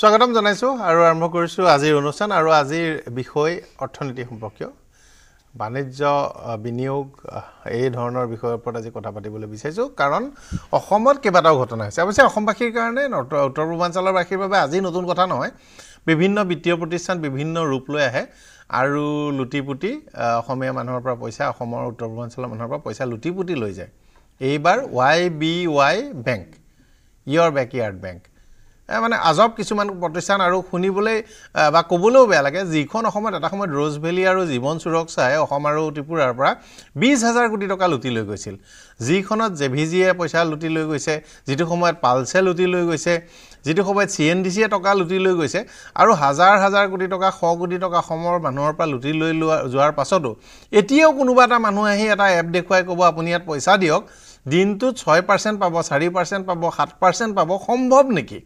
স্বাগতম জনাইছো আৰু আৰম্ভ কৰিছো আজিৰ অনুষ্ঠান আৰু আজিৰ বিষয় অৰ্থনীতি সম্পৰ্কীয় বাণিজ্য বিনিয়োগ এই ধৰণৰ বিষয়ৰ ওপৰত আজি কথা পাতিবলৈ বিচাৰিছো কাৰণ অসমত কেইবাটাও ঘটনা হৈছে অৱশ্যে অসমবাসীৰ কাৰণে উত্তৰ পূৰ্বাঞ্চলৰ বাসীৰ বাবে আজি নতুন কথা নহয় বিভিন্ন বিত্তীয় প্ৰতিষ্ঠান বিভিন্ন ৰূপ লৈ আহে আৰু লুটিপুটি অসমীয়া মানুহৰ পৰা পইচা অসমৰ উত্তৰ পূৰ্বাঞ্চলৰ মানুহৰ পৰা পইচা লুটিপুটি লৈ যায় এইবাৰ YBY বেংক ইয়ৰ বেকয়াৰ্ড বেংক মানে আজব কিছুমান প্ৰতিষ্ঠান আৰু শুনিবলৈ বা ক'বলৈও বেয়া লাগে যিখন অসমত এটা সময়ত ৰ'জ ভেলী আৰু জীৱন সুৰক্ষাই অসম আৰু ত্ৰিপুৰাৰ পৰা 20,000 কোটি টকা লুটি লৈ গৈছিল যিখনত জেভিজিয়ে পইচা লুটি লৈ গৈছে যিটো সময়ত পালছে লুটি লৈ গৈছে যিটো সময়ত CNDCয়ে টকা লুটি লৈ গৈছে আৰু হাজাৰ হাজাৰ কোটি টকা 100 কোটি টকা অসমৰ মানুহৰ পৰা লুটি লৈ যোৱাৰ পাছতো এতিয়াও কোনোবা এটা মানুহ আহি এটা এপ দেখুৱাই ক'ব আপুনি ইয়াত পইচা দিয়ক দিনটোত 6% পাব 4% পাব 7% পাব সম্ভৱ নেকি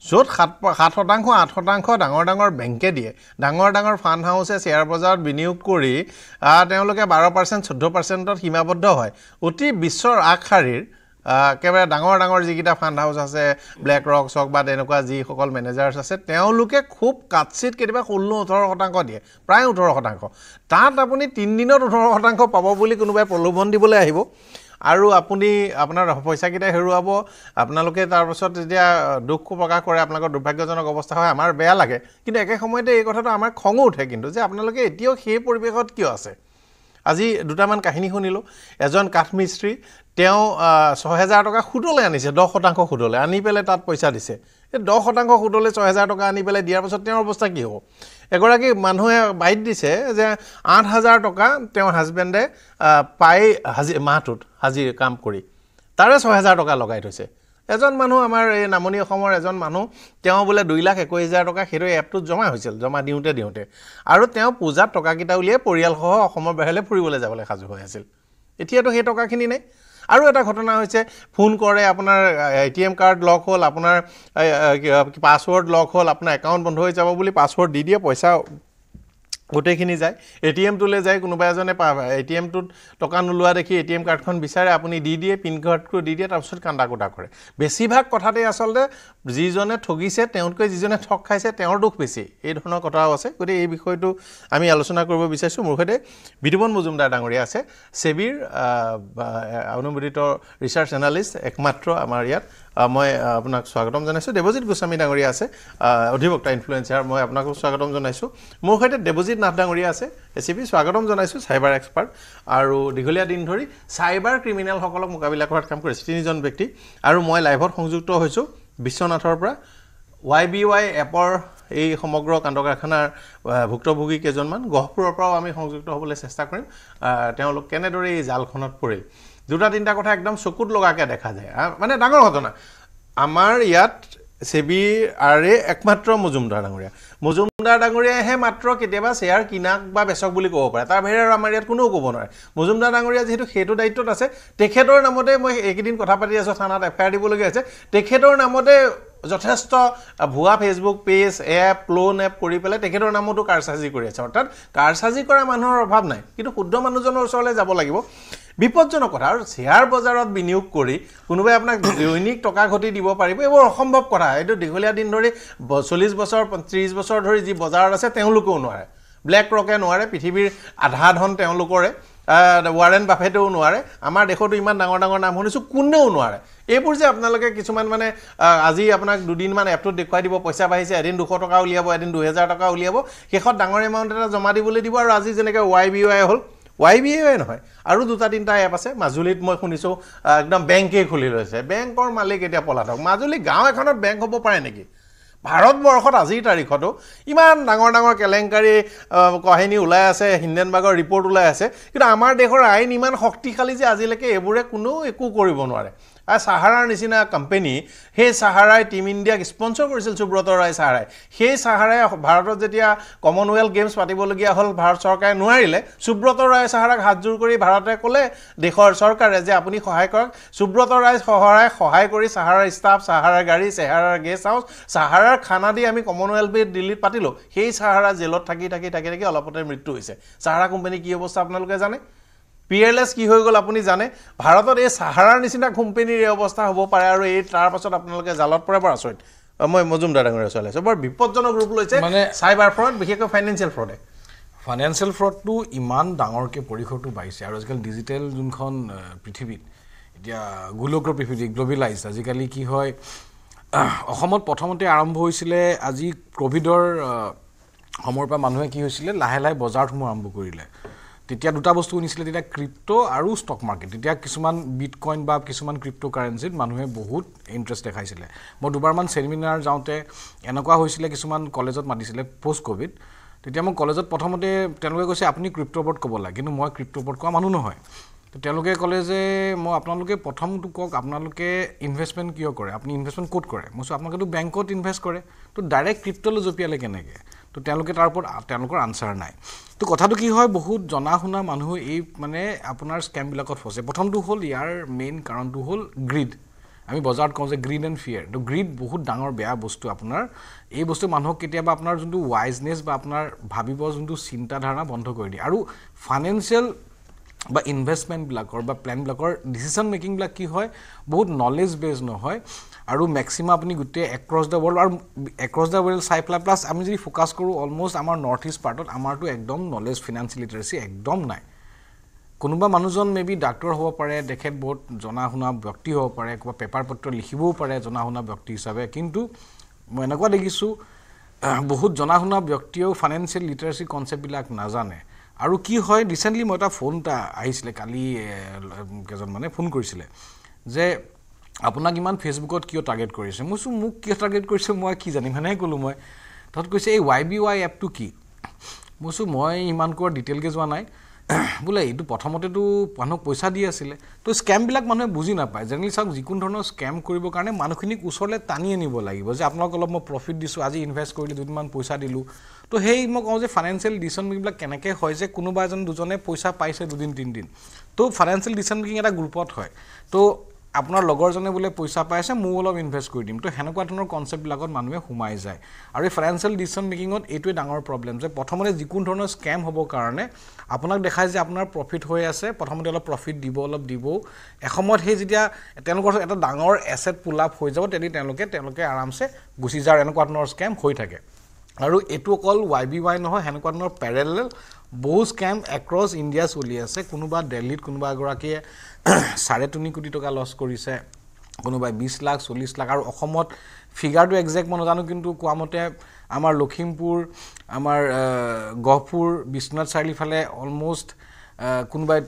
য'ত 7% 8% ডাঙৰ ডাঙৰ বেংকে দিয়ে ডাঙৰ ফাণ্ড হাউছে শ্বেয়াৰ বজাৰত বিনিয়োগ কৰি তেওঁলোকে 12% 14%ত সীমাবদ্ধ হয় অতি বিশ্বৰ আগশাৰীৰ কেৱল ডাঙৰ যিকেইটা ফাণ্ড হাউচ আছে ব্লেক ৰক হওক বা তেনেকুৱা যিসকল মেনেজাৰ্ছ আছে তেওঁলোকে খুব কাটচিত কেতিয়াবা 16-18% দিয়ে প্ৰায় 18% তাত আপুনি 3 দিনত 18% পাব বুলি কোনোবাই প্ৰলোভন দিবলৈ আহিব আৰু আপুনি আপোনাৰ পইচাকেইটা হেৰুৱাব আপোনালোকে তাৰ পাছত যেতিয়া দুখ প্ৰকাশ কৰে আপোনালোকৰ দুৰ্ভাগ্যজনক অৱস্থা হয় আমাৰ বেয়া লাগে কিন্তু একে সময়তে এই কথাটো আমাৰ খঙো উঠে কিন্তু যে আপোনালোকে এতিয়াও সেই পৰিৱেশত কিয় আছে আজি দুটামান কাহিনী শুনিলো এজন কাঠমিস্ত্ৰী তেওঁ 6,000 টকা সুদলৈ আনিছে 10% সুদলৈ আনি পেলাই তাত পইচা দিছে এই 10% সুদলৈ 6,000 টকা আনি পেলাই দিয়াৰ পাছত তেওঁৰ অৱস্থা কি হ'ব এগৰাকী মানুহে বাইট দিছে যে 8,000 টকা তেওঁৰ হাজবেণ্ডে পাই মাহটোত হাজিৰ কাম কৰি তাৰে 6,000 টকা লগাই থৈছে এজন মানুহ আমাৰ এই নামনি অসমৰ এজন মানুহ তেওঁ বোলে 2,21,000 টকা সেইটো এপটোত জমা হৈছিল জমা দিওঁতে আৰু তেওঁ পূজাত টকাকেইটা উলিয়াই পৰিয়ালসহ অসমৰ বাহিৰলৈ ফুৰিবলৈ যাবলৈ সাজু হৈ আছিল এতিয়াতো সেই টকাখিনি নাই আৰু এটা ঘটনা হৈছে ফোন কৰে আপোনাৰ ATM কাৰ্ড লক হ'ল আপোনাৰ পাছৱৰ্ড লক হ'ল আপোনাৰ একাউণ্ট বন্ধ হৈ যাব বুলি পাছৱৰ্ড দি দিয়ে পইচা গোটেইখিনি যায় ATM টোলে যায় কোনোবা এজনে ATM টোত টকা নোলোৱা দেখি ATM কাৰ্ডখন বিচাৰে আপুনি দি দিয়ে পিন কাৰ্ডটো দি দিয়ে তাৰপিছত কান্দা-কুটা কৰে বেছিভাগ কথাতেই আচলতে যিজনে ঠগিছে তেওঁতকৈ যিজনে ঠগ খাইছে তেওঁৰ দুখ বেছি এই ধৰণৰ কথাও আছে গতিকে এই বিষয়টো আমি আলোচনা কৰিব বিচাৰিছোঁ মোৰ সৈতে বিদুমন মজুমদাৰ ডাঙৰীয়া আছে সেবিৰ অনুমোদিত ৰিচাৰ্চ এনালিষ্ট একমাত্ৰ আমাৰ ইয়াত মই আপোনাক স্বাগতম জনাইছোঁ দেৱজিৎ গোস্বামী ডাঙৰীয়া আছে অধিবক্তা ইনফ্লুৱেঞ্চাৰ মই আপোনাক স্বাগতম জনাইছোঁ মোৰ সৈতে দেৱজিৎ নাথ ডাঙৰীয়া আছে এচিপি স্বাগতম জনাইছোঁ চাইবাৰ এক্সপাৰ্ট আৰু দীঘলীয়া দিন ধৰি চাইবাৰ ক্ৰিমিনেলসকলক মোকাবিলা কৰাত কাম কৰিছে তিনিজন ব্যক্তি আৰু মই লাইভত সংযুক্ত হৈছোঁ বিশ্বনাথৰ পৰা YBY এপৰ এই সমগ্ৰ কাণ্ড কাৰখানাৰ ভুক্তভোগী কেইজনমান গহপুৰৰ পৰাও আমি সংযুক্ত হ'বলৈ চেষ্টা কৰিম তেওঁলোক কেনেদৰে এই জালখনত পৰিল দুটা তিনিটা কথা একদম চকুত লগাকে দেখা যায় মানে ডাঙৰ ঘটনা আমাৰ ইয়াত সেবি আৰে একমাত্ৰ মজুমদাৰ ডাঙৰীয়াহে মাত্ৰ কেতিয়াবা শ্বেয়াৰ কিনাক বা বেচক বুলি ক'ব পাৰে তাৰ বাহিৰে আৰু আমাৰ ইয়াত কোনেও ক'ব নোৱাৰে মজুমদাৰ ডাঙৰীয়া যেহেতু সেইটো দায়িত্বত আছে তেখেতৰ নামতে মই এইকেইদিন কথা পাতি আছোঁ থানাত FIR দিবলগীয়া হৈছে তেখেতৰ নামতে যথেষ্ট ভুৱা Facebook page app loan app কৰি পেলাই তেখেতৰ নামতো কাৰসাজি কৰি আছে অৰ্থাৎ কাৰসাজি কৰা মানুহৰ অভাৱ নাই কিন্তু শুদ্ধ মানুহজনৰ ওচৰলৈ যাব লাগিব বিপদজনক কথা আৰু শ্বেয়াৰ বজাৰত বিনিয়োগ কৰি কোনোবাই আপোনাক দৈনিক টকা ঘটি দিব পাৰিব এইবোৰ অসম্ভৱ কথা এইটো দীঘলীয়া দিন ধৰি 40 বছৰ 30 বছৰ ধৰি যি বজাৰত আছে তেওঁলোকেও নোৱাৰে ব্লেক ৰকে নোৱাৰে পৃথিৱীৰ আধা ধন তেওঁলোকৰে ৱাৰেন বাফেটেও নোৱাৰে আমাৰ দেশতো ইমান ডাঙৰ নাম শুনিছোঁ কোনেও নোৱাৰে এইবোৰ যে আপোনালোকে কিছুমান মানে আজি আপোনাক দুদিনমান এপটোত দেখুৱাই দিব পইচা বাঢ়িছে এদিন 200 টকা উলিয়াব এদিন 2,000 টকা উলিয়াব শেষত ডাঙৰ এমাউণ্ট এটা জমা দিবলৈ দিব আৰু আজি যেনেকৈ YBY হ'ল YBY নহয় আৰু দুটা তিনিটা এপ আছে মাজুলীত মই শুনিছোঁ একদম বেংকেই খুলি লৈছে বেংকৰ মালিক এতিয়া পলাতক মাজুলী গাঁও এখনত বেংক হ'ব পাৰে নেকি ভাৰতবৰ্ষত আজিৰ তাৰিখতো ইমান ডাঙৰ কেলেংকাৰী কাহিনী ওলাই আছে হিন্ডেনবাৰ্গৰ ৰিপৰ্ট ওলাই আছে কিন্তু আমাৰ দেশৰ আইন ইমান শক্তিশালী যে আজিলৈকে এইবোৰে কোনো একো কৰিব নোৱাৰে সাহাৰাৰ নিচিনা কোম্পানী সেই সাহাৰাই টিম ইণ্ডিয়াক স্পন্সৰ কৰিছিল সুব্ৰত ৰায় সাহাৰাই সেই সাহাৰাই ভাৰতত যেতিয়া কমনৱেলথ গেমছ পাতিবলগীয়া হ'ল ভাৰত চৰকাৰে নোৱাৰিলে সুব্ৰত ৰায় সাহাৰাক হাতজোৰ কৰি ভাৰতে ক'লে দেশৰ চৰকাৰে যে আপুনি সহায় কৰক সুব্ৰত ৰায় সহায় কৰি সাহাৰাৰ ষ্টাফ সাহাৰাৰ গাড়ী সাহাৰাৰ গেষ্ট হাউচ সাহাৰাৰ খানা দি আমি কমনৱেলথ দিল্লীত পাতিলোঁ সেই সাহাৰা জেলত থাকি অলপতে মৃত্যু হৈছে সাহাৰা কোম্পানী কি অৱস্থা আপোনালোকে জানে PLS কি হৈ গ'ল আপুনি জানে ভাৰতত এই সাহাৰাৰ নিচিনা কোম্পানীৰ এই অৱস্থা হ'ব পাৰে আৰু এই তাৰ পাছত আপোনালোকে জালত পৰাবৰ আচৰিত মই মজুমদাৰ ডাঙৰীয়া চলাই আছোঁ বৰ বিপদজনক ৰূপ লৈছে মানে চাইবাৰ ফ্ৰড বিশেষকৈ ফাইনেন্সিয়েল ফ্ৰডে ফাইনেন্সিয়েল ফ্ৰডটো ইমান ডাঙৰকৈ পৰিসৰটো বাঢ়িছে আৰু আজিকালি ডিজিটেল যোনখন পৃথিৱীত এতিয়া গোলকীয় পৃথিৱী গ্ল'বেলাইজ আজিকালি কি হয় অসমত প্ৰথমতে আৰম্ভ হৈছিলে আজি ক'ভিডৰ সময়ৰ পৰা মানুহে কি হৈছিলে লাহে লাহে বজাৰত সোমোৱা আৰম্ভ কৰিলে তেতিয়া দুটা বস্তু শুনিছিলে তেতিয়া ক্ৰিপ্টো আৰু ষ্টক মাৰ্কেট তেতিয়া কিছুমান বিটকইন বা কিছুমান ক্ৰিপ্টো কাৰেঞ্চিত মানুহে বহুত ইণ্টাৰেষ্ট দেখাইছিলে মই দুবাৰমান ছেমিনাৰ যাওঁতে এনেকুৱা হৈছিলে কিছুমান কলেজত মাতিছিলে পষ্ট ক'ভিড তেতিয়া মই কলেজত প্ৰথমতে তেওঁলোকে কৈছে আপুনি ক্ৰিপ্টোৰ ওপৰত ক'ব লাগে কিন্তু মই ক্ৰিপ্টোৰ ওপৰত কোৱা মানুহ নহয় তো তেওঁলোকে ক'লে যে মই আপোনালোকে প্ৰথমটো কওক আপোনালোকে ইনভেষ্টমেণ্ট কিয় কৰে আপুনি ইনভেষ্টমেণ্ট ক'ত কৰে মই কৈছোঁ আপোনালোকেতো বেংকত ইনভেষ্ট কৰে তো ডাইৰেক্ট ক্ৰিপ্টোলৈ জঁপিয়ালে কেনেকৈ তো তেওঁলোকে তাৰ ওপৰত তেওঁলোকৰ আনচাৰ নাই তো কথাটো কি হয় বহুত জনা শুনা মানুহ এই মানে আপোনাৰ স্কেমবিলাকত ফচে প্ৰথমটো হ'ল ইয়াৰ মেইন কাৰণটো হ'ল গ্ৰীড আমি বজাৰত কওঁ যে গ্ৰীড এণ্ড ফিয়াৰ তো গ্ৰীড বহুত ডাঙৰ বেয়া বস্তু আপোনাৰ এই বস্তু মানুহক কেতিয়াবা আপোনাৰ যোনটো ৱাইজনেছ বা আপোনাৰ ভাবিব যোনটো চিন্তাধাৰণা বন্ধ কৰি দিয়ে আৰু ফাইনেন্সিয়েল বা ইনভেষ্টমেণ্টবিলাকৰ বা প্লেনবিলাকৰ ডিচিশ্যন মেকিংবিলাক কি হয় বহুত নলেজ বেছ নহয় আৰু মেক্সিমাম আপুনি গোটেই এক্ৰছ দ্য ৱৰ্ল্ড আৰু এক্ৰছ দ্য ৱৰ্ল্ড চাই পেলাই প্লাছ আমি যদি ফ'কাছ কৰোঁ অলমষ্ট আমাৰ নৰ্থ ইষ্ট পাৰ্টত আমাৰতো একদম নলেজ ফিনান্সিয়েল লিটাৰেচি একদম নাই কোনোবা মানুহজন মেবি ডাক্তৰ হ'ব পাৰে তেখেত বহুত জনা শুনা ব্যক্তি হ'ব পাৰে ক'ৰবাত পেপাৰ পত্ৰ লিখিবও পাৰে জনা শুনা ব্যক্তি হিচাপে কিন্তু মই এনেকুৱা দেখিছোঁ বহুত জনা শুনা ব্যক্তিয়েও ফাইনেন্সিয়েল লিটাৰেচি কনচেপ্টবিলাক নাজানে আৰু কি হয় ৰিচেণ্টলি মই এটা ফোন এটা আহিছিলে কালি কেইজন মানে ফোন কৰিছিলে যে আপোনাক ইমান ফেচবুকত কিয় টাৰ্গেট কৰিছে মই কৈছোঁ মোক কিয় টাৰ্গেট কৰিছে মই কি জানিম সেনেকৈ ক'লোঁ মই তাত কৈছে এই YBY এপটো কি মই কৈছোঁ মই ইমান কোৱাৰ ডিটেইলকৈ যোৱা নাই বোলে এইটো প্ৰথমতেতো মানুহক পইচা দি আছিলে তো স্কেমবিলাক মানুহে বুজি নাপায় জেনেৰেলি চাওক যিকোনো ধৰণৰ স্কেম কৰিবৰ কাৰণে মানুহখিনিক ওচৰলৈ টানি আনিব লাগিব যে আপোনাক অলপ মই প্ৰফিট দিছোঁ আজি ইনভেষ্ট কৰিলোঁ দুদিনমান পইচা দিলোঁ তো সেই মই কওঁ যে ফাইনেন্সিয়েল ডিচিশ্যন মেকিংবিলাক কেনেকৈ হয় যে কোনোবা এজন দুজনে পইচা পাইছে দুদিন তিনিদিন তো ফাইনেন্সিয়েল ডিচিশ্যন মেকিং এটা গ্ৰুপত হয় তো আপোনাৰ লগৰজনে বোলে পইচা পাইছে মই অলপ ইনভেষ্ট কৰি দিম তো সেনেকুৱা ধৰণৰ কনচেপ্টবিলাকত মানুহে সোমাই যায় আৰু এই ফাইনেন্সিয়েল ডিচিশ্যন মেকিঙত এইটোৱে ডাঙৰ প্ৰব্লেম যে প্ৰথমতে যিকোনো ধৰণৰ স্কেম হ'বৰ কাৰণে আপোনাক দেখায় যে আপোনাৰ প্ৰফিট হৈ আছে প্ৰথমতে অলপ প্ৰফিট দিব অলপ দিবও এসময়ত সেই যেতিয়া তেওঁলোকৰ এটা ডাঙৰ এছেট পুল আপ হৈ যাব তেতিয়া তেওঁলোকে আৰামছে গুচি যায় এনেকুৱা ধৰণৰ স্কেম হৈ থাকে আৰু এইটো অকল YBY নহয় সেনেকুৱা ধৰণৰ পেৰেলেল বহু স্কেম এক্ৰছ ইণ্ডিয়া চলি আছে কোনোবা দিল্লীত কোনোবা এগৰাকীয়ে 3.5 কোটি টকা লছ কৰিছে কোনোবাই 20 লাখ 40 লাখ আৰু অসমত ফিগাৰটো একজেক্ট মই নাজানো কিন্তু কোৱা মতে আমাৰ লখিমপুৰ আমাৰ গহপুৰ বিশ্বনাথ চাৰিআলি ফালে অলমষ্ট কোনোবাই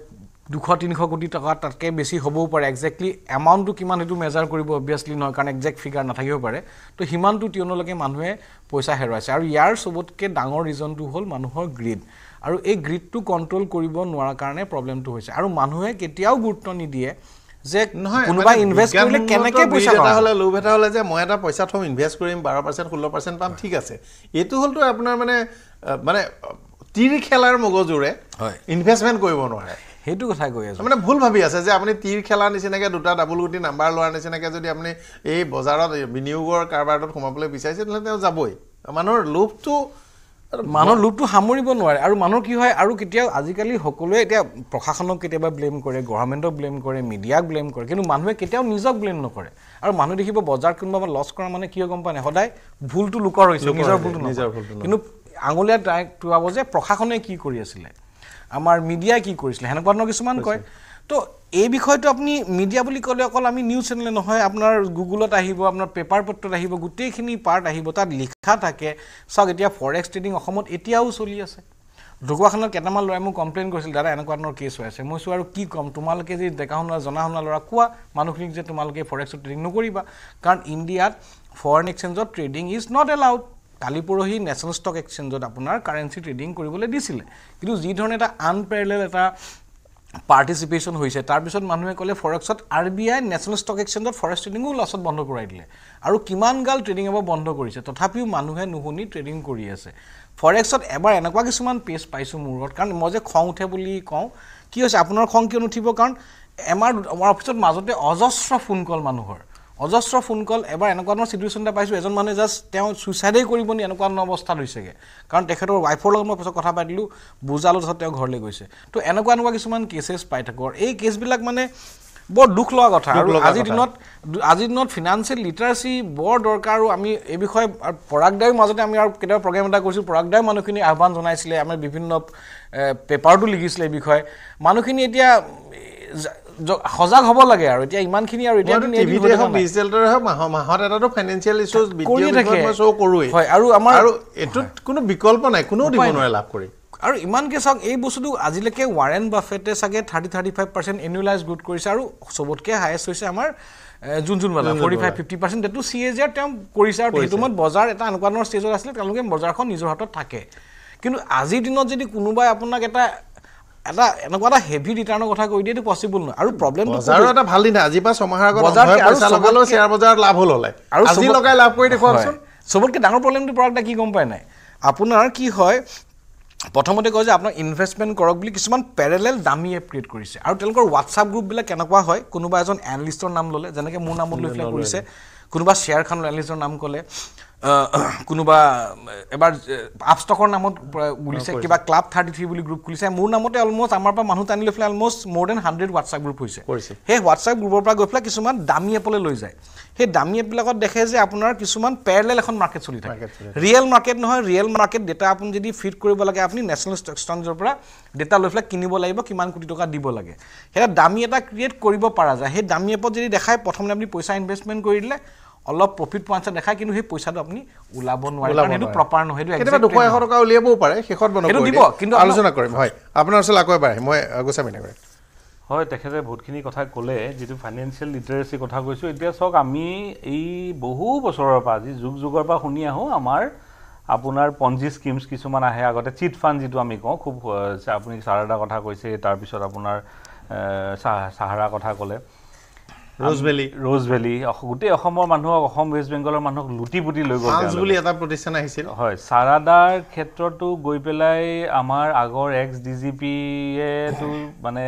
200-300 কোটি টকা তাতকৈ বেছি হ'বও পাৰে একজেক্টলি এমাউণ্টটো কিমান সেইটো মেজাৰ কৰিব অবভিয়াছলি নহয় কাৰণ একজেক্ট ফিগাৰ নাথাকিব পাৰে তো সিমানটো টিউনলৈকে মানুহে পইচা হেৰুৱাইছে আৰু ইয়াৰ চবতকৈ ডাঙৰ ৰিজনটো হ'ল মানুহৰ গ্ৰীড আৰু এই গ্ৰীডটো কণ্ট্ৰল কৰিব নোৱাৰাৰ কাৰণে প্ৰব্লেমটো হৈছে আৰু মানুহে কেতিয়াও গুৰুত্ব নিদিয়ে যে কোনোবাই ইনভেষ্ট কৰিলে কেনেকৈ পইচা এটা হ'লে লোভ এটা হ'লে যে মই এটা পইচা থম ইনভেষ্ট কৰিম 12% 16% পাম ঠিক আছে এইটো হ'লতো আপোনাৰ মানে তীৰ খেলাৰ মগজুৰে ইনভেষ্টমেণ্ট কৰিব নোৱাৰে সেইটো কথা কৈ আছোঁ মানে ভুল ভাবি আছে যে আপুনি তীৰ খেলা নিচিনাকৈ দুটা ডাবুল গুটি নাম্বাৰ লোৱাৰ নিচিনাকৈ যদি আপুনি এই বজাৰত বিনিয়োগৰ কাৰবাৰটোত সোমাবলৈ বিচাৰিছে তেতিয়াহ'লে তেওঁ যাবই মানুহৰ লোভটো সামৰিব নোৱাৰে আৰু মানুহৰ কি হয় আৰু কেতিয়াও আজিকালি সকলোৱে এতিয়া প্ৰশাসনক কেতিয়াবা ব্লেম কৰে গভৰ্ণমেণ্টক ব্লেম কৰে মিডিয়াক ব্লেম কৰে কিন্তু মানুহে কেতিয়াও নিজক ব্লেম নকৰে আৰু মানুহ দেখিব বজাৰত কোনোবা লছ কৰা মানে কিয় গম পায় নাই সদায় ভুলটো লোকৰ হৈছে নিজৰ ভুলটো কিন্তু আঙুলীয়া টুৱাব যে প্ৰশাসনে কি কৰি আছিলে আমাৰ মিডিয়াই কি কৰিছিলে সেনেকুৱা ধৰণৰ কিছুমান কয় তো এই বিষয়টো আপুনি মিডিয়া বুলি ক'লে অকল আমি নিউজ চেনেলে নহয় আপোনাৰ গুগলত আহিব আপোনাৰ পেপাৰ পত্ৰত আহিব গোটেইখিনি পাৰ্ট আহিব তাত লিখা থাকে চাওক এতিয়া ফৰেক্স ট্ৰেডিং অসমত এতিয়াও চলি আছে ঢকুৱাখানাৰ কেইটামান ল'ৰাই মোক কমপ্লেইন কৰিছিল দাদা এনেকুৱা ধৰণৰ কেছ হৈ আছে মই কৈছোঁ আৰু কি ক'ম তোমালোকে যে ডেকা শুনা জনা শুনা ল'ৰা কোৱা মানুহখিনিক যে তোমালোকে ফৰেক্সত ট্ৰেডিং নকৰিবা কাৰণ ইণ্ডিয়াত ফৰেন এক্সচেঞ্জত ট্ৰেডিং ইজ নট এলাউড কালি পৰহি নেশ্যনেল ষ্টক এক্সচেঞ্জত আপোনাৰ কাৰেঞ্চি ট্ৰেডিং কৰিবলৈ দিছিলে কিন্তু যি ধৰণে এটা আনপেৰেলেল এটা পাৰ্টিচিপেশ্যন হৈছে তাৰপিছত মানুহে ক'লে ফৰেক্সত RBI নেশ্যনেল ষ্টক এক্সচেঞ্জত ফৰেক্স ট্ৰেডিঙো লছত বন্ধ কৰাই দিলে আৰু কিমান গাল ট্ৰেডিং এবাৰ বন্ধ কৰিছে তথাপিও মানুহে নুশুনি ট্ৰেডিং কৰি আছে ফৰেক্সত এবাৰ এনেকুৱা কিছুমান পেজ পাইছোঁ মূৰত কাৰণ মই যে খং উঠে বুলি কওঁ কি হৈছে আপোনাৰ খং কিয় নুঠিব কাৰণ আমাৰ অফিচত মাজতে অজস্ৰ ফোন কল মানুহৰ অজস্ৰ ফোন কল এবাৰ এনেকুৱা ধৰণৰ চিটুৱেশ্যন এটা পাইছোঁ এজন মানুহে জাষ্ট তেওঁ ছুইচাইডেই কৰিব নি এনেকুৱা ধৰণৰ অৱস্থাত হৈছেগৈ কাৰণ তেখেতৰ ৱাইফৰ লগত মই পিছত কথা পাতিলোঁ বুজালোঁ তাৰপিছত তেওঁ ঘৰলৈ গৈছে তো এনেকুৱা কিছুমান কেছেছ পাই থাকোঁ আৰু এই কেছবিলাক মানে বৰ দুখ লগা কথা আৰু আজিৰ দিনত ফিনান্সিয়েল লিটাৰেচি বৰ দৰকাৰ আৰু আমি এই বিষয়ে পৰাগদায়ৰ মাজতে আমি আৰু কেতিয়াবা প্ৰগ্ৰেম এটা কৰিছোঁ পৰাগদায়ৰ মানুহখিনি আহ্বান জনাইছিলে আমি বিভিন্ন পেপাৰটো লিখিছিলে এই বিষয়ে মানুহখিনি এতিয়া সজাগ হ'ব লাগে আৰু এতিয়া ইমানখিনি আৰু এতিয়া টিভিতে হওক ডিজিটেলৰে হওক মাহত এটাতো ফাইনেন্সিয়েল ইছ্যুজ ভিডিঅ' মই শ্ব' কৰোৱেই হয় আৰু আমাৰ আৰু এইটোত কোনো বিকল্প নাই কোনেও দিব নোৱাৰে লাভ কৰি আৰু ইমানকৈ চাওক এই বস্তুটো আজিলৈকে ৱাৰেন বাফেটে চাগে 30-35% এনুৱেলাইজ গ্ৰোথ কৰিছে আৰু চবতকৈ হায়েষ্ট হৈছে আমাৰ জুনজুনৱালা 45-50% সেইটো CAGR তেওঁ কৰিছে আৰু সেইটো সময়ত বজাৰ এটা এনেকুৱা ধৰণৰ ষ্টেজত আছিলে তেওঁলোকে বজাৰখন নিজৰ হাতত থাকে কিন্তু আজিৰ দিনত যদি কোনোবাই আপোনাক এটা এনেকুৱা এটা হেভি ৰিটাৰ্ণৰ কথা কৈ দিয়ে এইটো পচিবল নহয় আৰু প্ৰব্লেমটো বজাৰৰ এটা ভাল দিন আজিৰ পৰা ছমাহৰ আগত পইচা লগালেও শ্বেয়াৰ বজাৰত লাভ হ'লে আৰু আজি লগাই লাভ কৰি দেখুৱাওকচোন চবতকৈ ডাঙৰ প্ৰব্লেমটো প্ৰডাক্টটা কি গম পায় নাই আপোনাৰ কি হয় প্ৰথমতে কয় যে আপোনাক ইনভেষ্টমেণ্ট কৰক বুলি কিছুমান পেৰেলেল দামী এপ ক্ৰিয়েট কৰিছে আৰু তেওঁলোকৰ হোৱাটছআপ গ্ৰুপবিলাক কেনেকুৱা হয় কোনোবা এজন এনালিষ্টৰ নাম ল'লে যেনেকৈ মোৰ নামত লৈ পেলাই কৰিছে কোনোবা শ্বেয়াৰ খানৰ এনালিষ্টৰ নাম ক'লে কোনোবা এবাৰ আপষ্টকৰ নামত বুলিছে কিবা ক্লাব 33 বুলি গ্ৰুপ খুলিছে মোৰ নামতে অলমষ্ট আমাৰ পৰা মানুহ টানি লৈ পেলাই অলমষ্ট মোৰ দেন 100 হোৱাটছআপ গ্ৰুপ হৈছে সেই হোৱাটছআপ গ্ৰুপৰ পৰা গৈ পেলাই কিছুমান দামী এপলৈ লৈ যায় সেই দামী এপবিলাকত দেখে যে আপোনাৰ কিছুমান পেৰেলেল এখন মাৰ্কেট চলি থাকে ৰিয়েল মাৰ্কেট নহয় ৰিয়েল মাৰ্কেট ডেটা আপুনি যদি ফিট কৰিব লাগে আপুনি নেশ্যনেল ষ্টক এক্সচেঞ্জৰ পৰা ডেটা লৈ পেলাই কিনিব লাগিব কিমান কোটি টকা দিব লাগে সেয়া দামী এটা ক্ৰিয়েট কৰিব পৰা যায় সেই দামী এপত যদি দেখায় প্ৰথমে আপুনি পইচা ইনভেষ্টমেণ্ট কৰি দিলে অলপ প্ৰফিট পোৱাঞ্চা দেখায় কিন্তু সেই পইচাটো আপুনি ওলাব নোৱাৰে কাৰণ সেইটো প্ৰপাৰ নহয় সেইটো কেতিয়াবা 200-100 টকা উলিয়াবও পাৰে শেষত বনাব দিব কিন্তু আলোচনা কৰিম হয় আপোনাৰ ওচৰত আকৌ এবাৰ মই গোস্বামী নগৰ হয় তেখেতে বহুতখিনি কথা ক'লে যিটো ফাইনেন্সিয়েল লিটাৰেচি কথা কৈছোঁ এতিয়া চাওক আমি এই বহু বছৰৰ পৰা আজি যুগৰ পৰা শুনি আহোঁ আমাৰ আপোনাৰ পঞ্জি স্কিমছ কিছুমান আহে আগতে চিট ফাণ্ড যিটো আমি কওঁ খুব আপুনি চাৰাদাৰ কথা কৈছে তাৰপিছত আপোনাৰ চাহাৰা কথা ক'লে ৰ'জ ভেলি গোটেই অসমৰ মানুহক অসম ৱেষ্ট বেংগলৰ মানুহক লুটি পুটি লৈ গ'ল বুলি এটা প্ৰতিষ্ঠান আহিছিল হয় চাৰাদাৰ ক্ষেত্ৰতো গৈ পেলাই আমাৰ আগৰ এক্স DGPয়েতো মানে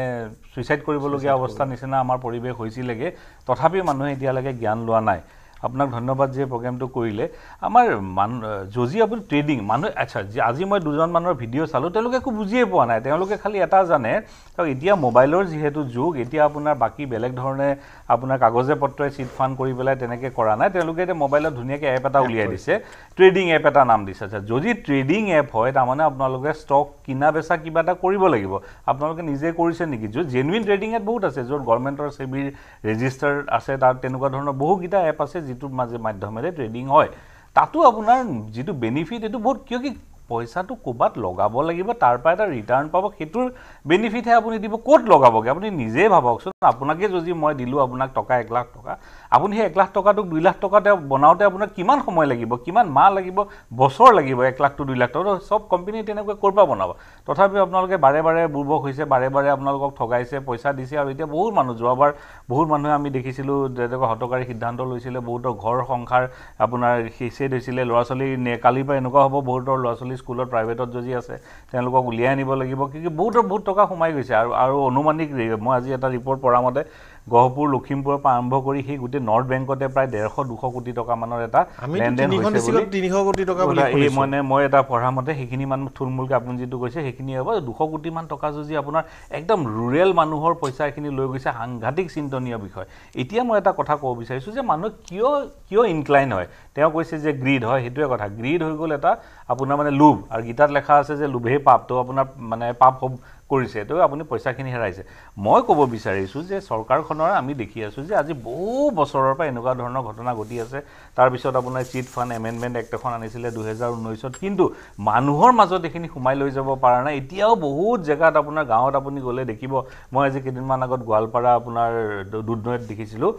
ছুইচাইড কৰিবলগীয়া অৱস্থাৰ নিচিনা আমাৰ পৰিৱেশ হৈছিলেগৈ তথাপি মানুহে এতিয়ালৈকে জ্ঞান লোৱা নাই আপোনাক ধন্যবাদ যে প্ৰগ্ৰেমটো কৰিলে আমাৰ যদি আপুনি ট্ৰেডিং মানুহ আচ্ছা আজি মই দুজন মানুহৰ ভিডিঅ' চালোঁ তেওঁলোকে একো বুজিয়ে পোৱা নাই তেওঁলোকে খালি এটা জানে এতিয়া মোবাইলৰ যিহেতু যুগ এতিয়া আপোনাৰ বাকী বেলেগ ধৰণে আপোনাৰ কাগজে পত্ৰই চিট ফাণ্ড কৰি পেলাই তেনেকৈ কৰা নাই তেওঁলোকে এতিয়া মোবাইলত ধুনীয়াকৈ এপ এটা উলিয়াই দিছে ট্ৰেডিং এপ এটা নাম দিছে আচ্ছা যদি ট্ৰেডিং এপ হয় তাৰমানে আপোনালোকে ষ্টক কিনা বেচা কিবা এটা কৰিব লাগিব আপোনালোকে নিজে কৰিছে নেকি য'ত জেনুইন ট্ৰেডিং এপ বহুত আছে য'ত গভৰ্ণমেণ্টৰ সেবিৰ ৰেজিষ্টাৰ আছে তাত তেনেকুৱা ধৰণৰ বহুকেইটা এপ আছে যিটোৰ মাধ্যমেৰে ট্ৰেডিং হয় তাতো আপোনাৰ যিটো বেনিফিট এইটো বহুত কিয় কি পইচাটো ক'ৰবাত লগাব লাগিব তাৰ পৰা এটা ৰিটাৰ্ণ পাব সেইটোৰ বেনিফিটহে আপুনি দিব ক'ত লগাবগৈ আপুনি নিজে ভাবকচোন আপোনাকে যদি মই দিলোঁ আপোনাক টকা 1 লাখ টকা আপুনি সেই 1 লাখ টকাটোক 2 লাখ টকাতে বনাওঁতে আপোনাৰ কিমান সময় লাগিব কিমান মাহ লাগিব বছৰ লাগিব 1 লাখ to 2 লাখ টকা সব কোম্পানী তেনেকৈ ক'ৰ পৰা বনাব তথাপি আপোনালোকে বাৰে বাৰে বুৰ্বক হৈছে বাৰে বাৰে আপোনালোকক ঠগাইছে পইচা দিছে আৰু এতিয়া বহুত মানুহ যোৱাবাৰ বহুত মানুহে আমি দেখিছিলোঁ যেনেকৈ হতকাৰী সিদ্ধান্ত লৈছিলে বহুতৰ ঘৰ সংসাৰ আপোনাৰ শেষেই হৈছিলে ল'ৰা ছোৱালী কালিৰ পৰা এনেকুৱা হ'ব বহুতৰ ল'ৰা ছোৱালী স্কুলত প্ৰাইভেটত যদি আছে তেওঁলোকক উলিয়াই আনিব লাগিব কিন্তু বহুত টকা সোমাই গৈছে আৰু অনুমানিক মই আজি এটা ৰিপৰ্ট পঢ়া মতে গহপুৰ লখিমপুৰৰ পৰা আৰম্ভ কৰি সেই গোটেই নৰ্থ বেংকতে প্ৰায় 150-200 কোটি টকা মানৰ এটা লেনদেন হৈছে বুলি 300 কোটি টকা বুলি এই মই এটা পঢ়া মতে সেইখিনি মানুহ থুলমূলকৈ আপুনি যিটো কৈছে সেইখিনি হ'ব 200 কোটি মান টকা যদি আপোনাৰ একদম ৰুৰেল মানুহৰ পইচা এখিনি লৈ গৈছে সাংঘাতিক চিন্তনীয় বিষয় এতিয়া মই এটা কথা ক'ব বিচাৰিছোঁ যে মানুহ কিয় ইনক্লাইন হয় তেওঁ কৈছে যে গ্ৰীড হয় সেইটোৱে কথা গ্ৰীড হৈ গ'ল এটা আপোনাৰ মানে লোভ আৰু গীতাত লেখা আছে যে লোভেই পাপ তো আপোনাৰ মানে পাপ কৰিছে তো আপুনি পইচাখিনি হেৰাইছে মই ক'ব বিচাৰিছোঁ যে চৰকাৰখনৰ আমি দেখি আছোঁ যে আজি বহু বছৰৰ পৰা এনেকুৱা ধৰণৰ ঘটনা ঘটি আছে তাৰপিছত আপোনাৰ চিট ফাণ্ড এমেণ্ডমেণ্ট এক্ট এখন আনিছিলে 2019ত কিন্তু মানুহৰ মাজত এইখিনি সোমাই লৈ যাব পৰা নাই এতিয়াও বহুত জেগাত আপোনাৰ গাঁৱত আপুনি গ'লে দেখিব মই আজি কেইদিনমান আগত গোৱালপাৰা আপোনাৰ দুধনৈত দেখিছিলোঁ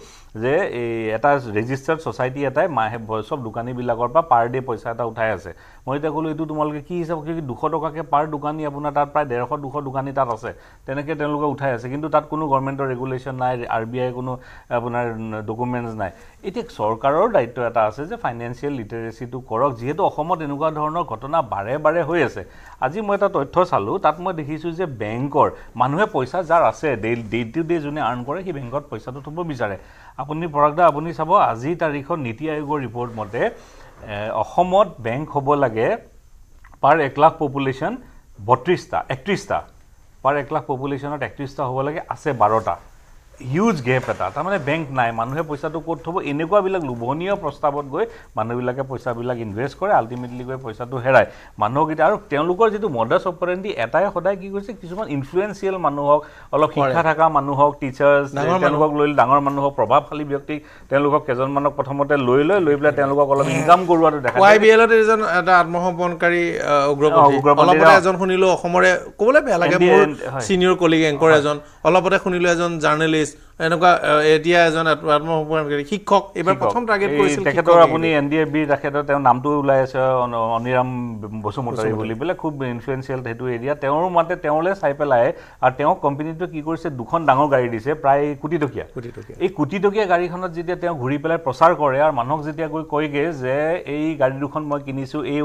যে এই এটা ৰেজিষ্টাৰ্ড ছ'চাইটি এটাই মাহে চব দোকানীবিলাকৰ পৰা পাৰ ডে পইচা এটা উঠাই আছে মই এতিয়া ক'লোঁ এইটো তোমালোকে কি হিচাপ 200 টকাকৈ পাৰ দোকানী আপোনাৰ তাত প্ৰায় 150-200 দোকানী তাত আছে তেনেকৈ তেওঁলোকে উঠাই আছে কিন্তু তাত কোনো গভৰ্ণমেণ্টৰ ৰেগুলেশ্যন নাই RBI কোনো আপোনাৰ ডকুমেণ্টছ নাই এতিয়া চৰকাৰৰ দায়িত্ব এটা আছে যে ফাইনেন্সিয়েল লিটাৰেচিটো কৰক যিহেতু অসমত এনেকুৱা ধৰণৰ ঘটনা বাৰে বাৰে হৈ আছে আজি মই এটা তথ্য চালোঁ তাত মই দেখিছোঁ যে বেংকৰ মানুহে পইচা যাৰ আছে ডে টু ডে যোনে আৰ্ণ কৰে সেই বেংকত পইচাটো থ'ব বিচাৰে আপুনি পৰাগদা আপুনি চাব আজিৰ তাৰিখত নীতি আয়োগৰ ৰিপৰ্ট মতে অসমত বেংক হ'ব লাগে পাৰ 1 লাখ পপুলেশ্যন 31টা পাৰ 1 লাখ পপুলেশ্যনত 31টা হ'ব লাগে আছে 12টা হিউজ গেপ এটা তাৰমানে বেংক নাই মানুহে পইচাটো ক'ত থ'ব এনেকুৱাবিলাক লোভনীয় প্ৰস্তাৱত গৈ মানুহবিলাকে পইচাবিলাক ইনভেষ্ট কৰে আল্টিমেটলি গৈ পইচাটো হেৰায় মানুহক এতিয়া আৰু তেওঁলোকৰ যিটো মডাছ অপাৰেণ্ডি এটাই সদায় কি কৰিছে কিছুমান ইনফ্লুৱেঞ্চিয়েল মানুহক অলপ শিক্ষা থকা মানুহক টিচাৰ্ছ তেওঁলোকক লৈ ডাঙৰ মানুহক প্ৰভাৱশালী ব্যক্তিক তেওঁলোকক কেইজনমানক প্ৰথমতে লৈ পেলাই তেওঁলোকক অলপ ইনকাম কৰোৱাটো দেখা যায় YBL এজন এটা আত্মসমৰ্পণকাৰী উগ্ৰপন্থী অলপতে এজন শুনিলো অসমৰে ক'বলৈ বেয়া লাগে মোৰ ছিনিয়ৰ কলিগ এংকৰ এজন অলপতে শুনিলো এজন জাৰ্নেলিষ্ট এনেকুৱা এতিয়া এজন আত্মসমৰ্পণকাৰী শিক্ষক এইবাৰ প্ৰথম টাৰ্গেট কৰিছিল তেখেতৰ আপুনি NDFB তেখেতৰ তেওঁৰ নামটো ওলাই আছে অনিৰাম বসুমতাৰী বুলি পেলাই খুব ইনফ্লুৱেঞ্চিয়েল সেইটো এৰিয়া তেওঁৰ মতে তেওঁলৈ চাই পেলাই আৰু তেওঁ কোম্পানীটো কি কৰিছে দুখন ডাঙৰ গাড়ী দিছে প্ৰায় কোটি টকীয়া এই কোটি টকীয়া গাড়ীখনত যেতিয়া তেওঁ ঘূৰি পেলাই প্ৰচাৰ কৰে আৰু মানুহক যেতিয়া গৈ কয়গে যে এই গাড়ী দুখন মই কিনিছো এই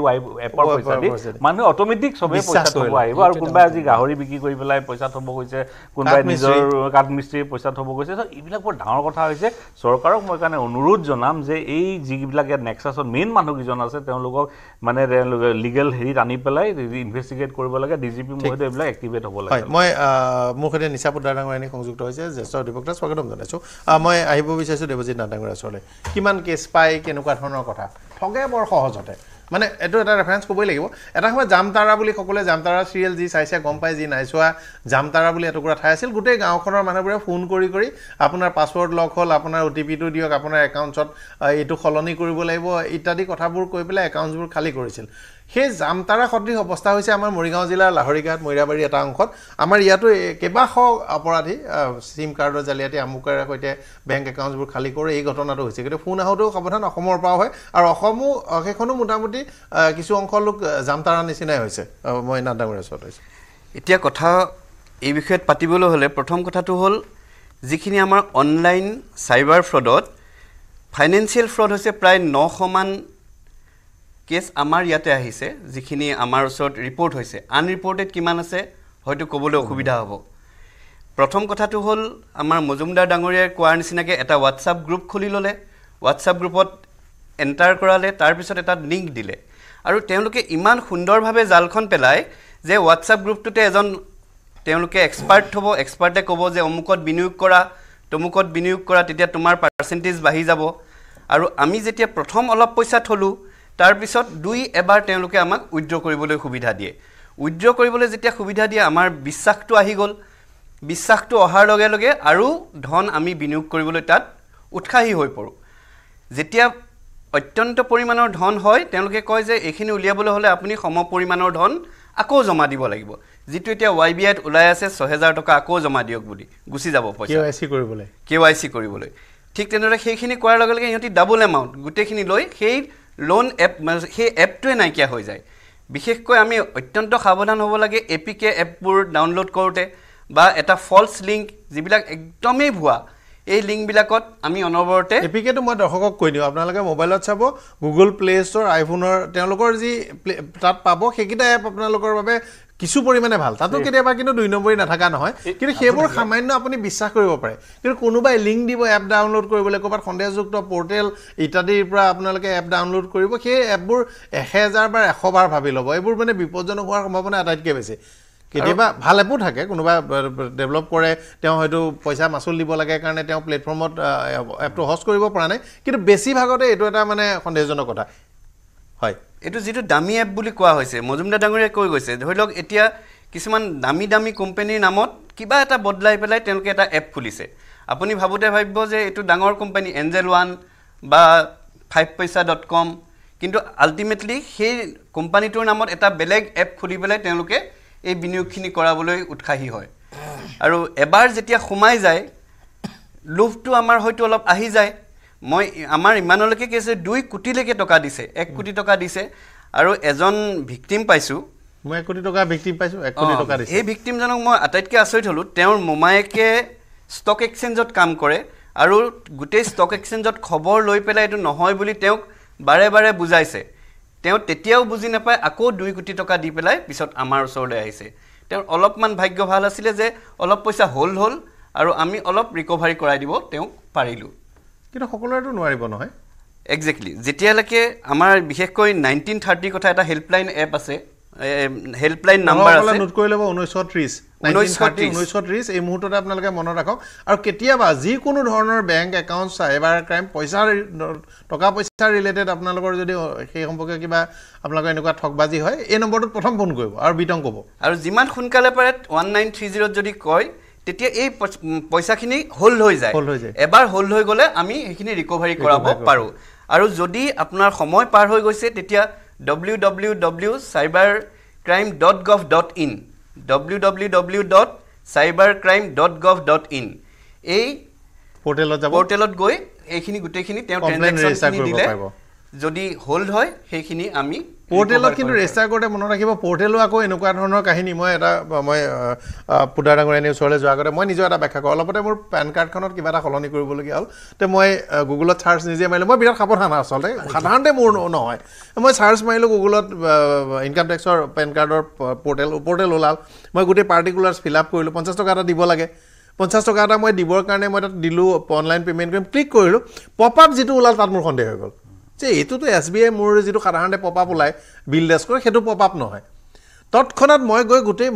এপৰ পইচা দি মানুহে অট'মেটিক চবেই পইচা থ'ব আহিব আৰু কোনোবাই আজি গাহৰি বিক্ৰী কৰি পেলাই পইচা থ'ব গৈছে কোনোবাই নিজৰ কাঠমিস্ত্ৰীৰ পইচা থ'ব গৈছে এইবিলাক বৰ ডাঙৰ কথা হৈছে চৰকাৰক মই কাৰণে অনুৰোধ জনাম যে এই যিবিলাক ইয়াত নেক্সাছত মেইন মানুহকেইজন আছে তেওঁলোকক মানে লিগেল হেৰিত আনি পেলাই ইনভেষ্টিগেট কৰিব লাগে DGP মহোদয় এইবিলাক এক্টিভেট হ'ব লাগে মই মোৰ সৈতে নিশা পোদ্দাৰ ডাঙৰীয়ানী সংযুক্ত হৈছে জ্যেষ্ঠ অধিবক্তা স্বাগতম জনাইছোঁ মই আহিব বিচাৰিছোঁ দেৱজিৎ নাথ ডাঙৰীয়াৰ ওচৰলৈ কিমান কেছ পায় কেনেকুৱা ধৰণৰ কথা ঠগে বৰ সহজতে মানে এইটো এটা ৰেফাৰেঞ্চ ক'বই লাগিব এটা সময় জামতাৰা বুলি সকলোৱে জামতাৰা চিৰিয়েল যি চাইছে গম পায় যি নাই চোৱা জামতাৰা বুলি এটুকুৰা ঠাই আছিল গোটেই গাঁওখনৰ মানুহবোৰে ফোন কৰি আপোনাৰ পাছৱৰ্ড লক হ'ল আপোনাৰ OTPটো দিয়ক আপোনাৰ একাউণ্টছত এইটো সলনি কৰিব লাগিব ইত্যাদি কথাবোৰ কৈ পেলাই একাউণ্টছবোৰ খালী কৰিছিল সেই জামতাৰা সদৃশ অৱস্থা হৈছে আমাৰ মৰিগাঁও জিলাৰ লাহৰিঘাট মৈৰাবাৰী এটা অংশত আমাৰ ইয়াতো কেইবাশ অপৰাধী চিম কাৰ্ডৰ জালিয়াতি আমুকাৰে সৈতে বেংক একাউণ্টছবোৰ খালী কৰে এই ঘটনাটো হৈছে কিন্তু ফোন আহোঁতেও সাৱধান অসমৰ পৰা হয় আৰু অসমো সেইখনো মোটামুটি কিছু অংশ লোক জামতাৰা নিচিনাই হৈছে মই নাথ ডাঙৰীয়াৰ ওচৰত হৈছোঁ এতিয়া কথা এই বিষয়ত পাতিবলৈ হ'লে প্ৰথম কথাটো হ'ল যিখিনি আমাৰ অনলাইন চাইবাৰ ফ্ৰডত ফাইনেন্সিয়েল ফ্ৰড হৈছে প্ৰায় 900 মান কেছ আমাৰ ইয়াতে আহিছে যিখিনি আমাৰ ওচৰত ৰিপৰ্ট হৈছে আনৰিপৰ্টেড কিমান আছে হয়তো ক'বলৈ অসুবিধা হ'ব প্ৰথম কথাটো হ'ল আমাৰ মজুমদাৰ ডাঙৰীয়াৰ কোৱাৰ নিচিনাকৈ এটা হোৱাটছআপ গ্ৰুপ খুলি ল'লে হোৱাটছআপ গ্ৰুপত এণ্টাৰ কৰালে তাৰপিছত এটা লিংক দিলে আৰু তেওঁলোকে ইমান সুন্দৰভাৱে জালখন পেলায় যে হোৱাটছআপ গ্ৰুপটোতে এজন তেওঁলোকে এক্সপাৰ্ট থ'ব এক্সপাৰ্টে ক'ব যে অমুকত বিনিয়োগ কৰা তমুকত বিনিয়োগ কৰা তেতিয়া তোমাৰ পাৰ্চেণ্টেজ বাঢ়ি যাব আৰু আমি যেতিয়া প্ৰথম অলপ পইচা থলোঁ তাৰপিছত এবাৰ তেওঁলোকে আমাক উইথড্ৰ কৰিবলৈ সুবিধা দিয়ে উইথড্ৰ কৰিবলৈ যেতিয়া সুবিধা দিয়ে আমাৰ বিশ্বাসটো আহি গ'ল বিশ্বাসটো অহাৰ লগে লগে আৰু ধন আমি বিনিয়োগ কৰিবলৈ তাত উৎসাহী হৈ পৰোঁ যেতিয়া অত্যন্ত পৰিমাণৰ ধন হয় তেওঁলোকে কয় যে এইখিনি উলিয়াবলৈ হ'লে আপুনি সম পৰিমাণৰ ধন আকৌ জমা দিব লাগিব যিটো এতিয়া YBIত ওলাই আছে 6000 টকা আকৌ জমা দিয়ক বুলি গুচি যাব পইচা KYC কৰিবলৈ ঠিক তেনেদৰে সেইখিনি কৰাৰ লগে লগে ইহঁতি ডাবল এমাউণ্ট গোটেইখিনি লৈ সেই লোন এপ সেই এপটোৱে নাইকিয়া হৈ যায় বিশেষকৈ আমি অত্যন্ত সাৱধান হ'ব লাগে APK এপবোৰ ডাউনলোড কৰোঁতে বা এটা ফল্ছ লিংক যিবিলাক একদমেই ভুৱা এই লিংকবিলাকত আমি অনবৰতে APKটো মই দৰ্শকক কৈ দিওঁ আপোনালোকে মোবাইলত চাব গুগল প্লে ষ্ট'ৰ আইফোনৰ তেওঁলোকৰ যি তাত পাব সেইকেইটা এপ আপোনালোকৰ বাবে কিছু পৰিমাণে ভাল তাতো কেতিয়াবা কিন্তু 2 নম্বৰী নাথাকা নহয় কিন্তু সেইবোৰ সামান্য আপুনি বিশ্বাস কৰিব পাৰে কিন্তু কোনোবাই লিংক দিব এপ ডাউনলোড কৰিবলৈ ক'ৰবাত সন্দেহযুক্ত পৰ্টেল ইত্যাদিৰ পৰা আপোনালোকে এপ ডাউনলোড কৰিব সেই এপবোৰ 1000 বাৰ 100 বাৰ ভাবি ল'ব এইবোৰ মানে বিপদজনক হোৱাৰ সম্ভাৱনা আটাইতকৈ বেছি কেতিয়াবা ভাল এপো থাকে কোনোবা ডেভেলপ কৰে তেওঁ হয়তো পইচা মাচুল দিব লাগে কাৰণে তেওঁ প্লেটফৰ্মত এপটো হষ্ট কৰিব পৰা নাই কিন্তু বেছিভাগতে এইটো এটা মানে সন্দেহজনক কথা হয় এইটো যিটো দামী এপ বুলি কোৱা হৈছে মজুমদাৰ ডাঙৰীয়াই কৈ গৈছে ধৰি লওক এতিয়া কিছুমান দামী কোম্পানীৰ নামত কিবা এটা বদলাই পেলাই তেওঁলোকে এটা এপ খুলিছে আপুনি ভাবোঁতে ভাবিব যে এইটো ডাঙৰ কোম্পানী Angel One বা 5paisa.com কিন্তু আল্টিমেটলি সেই কোম্পানীটোৰ নামত এটা বেলেগ এপ খুলি পেলাই তেওঁলোকে এই বিনিয়োগখিনি কৰাবলৈ উৎসাহী হয় আৰু এবাৰ যেতিয়া সোমাই যায় লোভটো আমাৰ হয়তো অলপ আহি যায় মই আমাৰ ইমানলৈকে কি আছে 2 কোটিলৈকে টকা দিছে 1 কোটি টকা দিছে আৰু এজন ভিকটিম পাইছোঁ মই 1 কোটি টকা ভিকটিম পাইছোঁ 1 কোটি টকা দিছে এই ভিকটিমজনক মই আটাইতকৈ আচৰিত হ'লোঁ তেওঁৰ মোমায়েকে ষ্টক এক্সচেঞ্জত কাম কৰে আৰু গোটেই ষ্টক এক্সচেঞ্জত খবৰ লৈ পেলাই এইটো নহয় বুলি তেওঁক বাৰে বুজাইছে তেওঁ তেতিয়াও বুজি নাপায় আকৌ 2 কোটি টকা দি পেলাই পিছত আমাৰ ওচৰলৈ আহিছে তেওঁৰ অলপমান ভাগ্য ভাল আছিলে যে অলপ পইচা হ'ল আৰু আমি অলপ ৰিকভাৰী কৰাই দিব তেওঁক পাৰিলোঁ কিন্তু সকলোৰেতো নোৱাৰিব নহয় এক্সেক্টলি যেতিয়ালৈকে আমাৰ বিশেষকৈ 1930 কথা এটা হেল্পলাইন এপ আছে হেল্পলাইন নাম্বাৰ আছে নোট কৰি ল'ব 1930 1930 এই মুহূৰ্ততে আপোনালোকে মনত ৰাখক আৰু কেতিয়াবা যিকোনো ধৰণৰ বেংক একাউণ্ট চাইবাৰ ক্ৰাইম টকা পইচা ৰিলেটেড আপোনালোকৰ যদি সেই সম্পৰ্কে কিবা আপোনালোকৰ এনেকুৱা ঠগবাজি হয় এই নম্বৰটোত প্ৰথম ফোন কৰিব আৰু বিতং ক'ব আৰু যিমান সোনকালে পাৰে 1930 যদি কয় তেতিয়া এই পইচাখিনি হোল্ড হৈ যায় এবাৰ হোল্ড হৈ গ'লে আমি সেইখিনি ৰিকভাৰী কৰাব পাৰোঁ আৰু যদি আপোনাৰ সময় পাৰ হৈ গৈছে তেতিয়া www.cybercrime.gov.in www.cybercrime.gov.in এই পৰ্টেলত গৈ এইখিনি গোটেইখিনি তেওঁ ট্ৰেনজেকশ্যন দিলে যদি হোল্ড হয় সেইখিনি আমি পৰ্টেলত কিন্তু ৰেজিষ্টাৰ কৰোঁতে মনত ৰাখিব পৰ্টেলো আকৌ এনেকুৱা ধৰণৰ কাহিনী মই পুদাৰ ডাঙৰীয়ানীৰ ওচৰলৈ যোৱাৰ আগতে মই নিজৰ এটা ব্যাখ্যা কৰোঁ অলপতে মোৰ পেন কাৰ্ডখনত কিবা এটা সলনি কৰিবলগীয়া হ'ল তে মই গুগলত চাৰ্চ নিজে মাৰিলোঁ মই বিৰাট সাৱধান আচলতে সাধাৰণতে মোৰ নহয় মই চাৰ্চ মাৰিলোঁ গুগলত ইনকাম টেক্সৰ পেন কাৰ্ডৰ পৰ্টেল ওলাল মই গোটেই পাৰ্টিকুলাৰ্ছ ফিল আপ কৰিলোঁ 50 টকা এটা দিব লাগে 50 টকা এটা মই দিবৰ কাৰণে মই তাত দিলোঁ অনলাইন পে'মেণ্ট কৰিম ক্লিক কৰিলোঁ পপ আপ যিটো ওলাল তাত মোৰ সন্দেহ হৈ গ'ল যে এইটোতো SBI মোৰ যিটো সাধাৰণতে পপ আপ ওলায় বিল ডেস্কৰ সেইটো পপ আপ নহয় তৎক্ষণাত মই গৈ গোটেই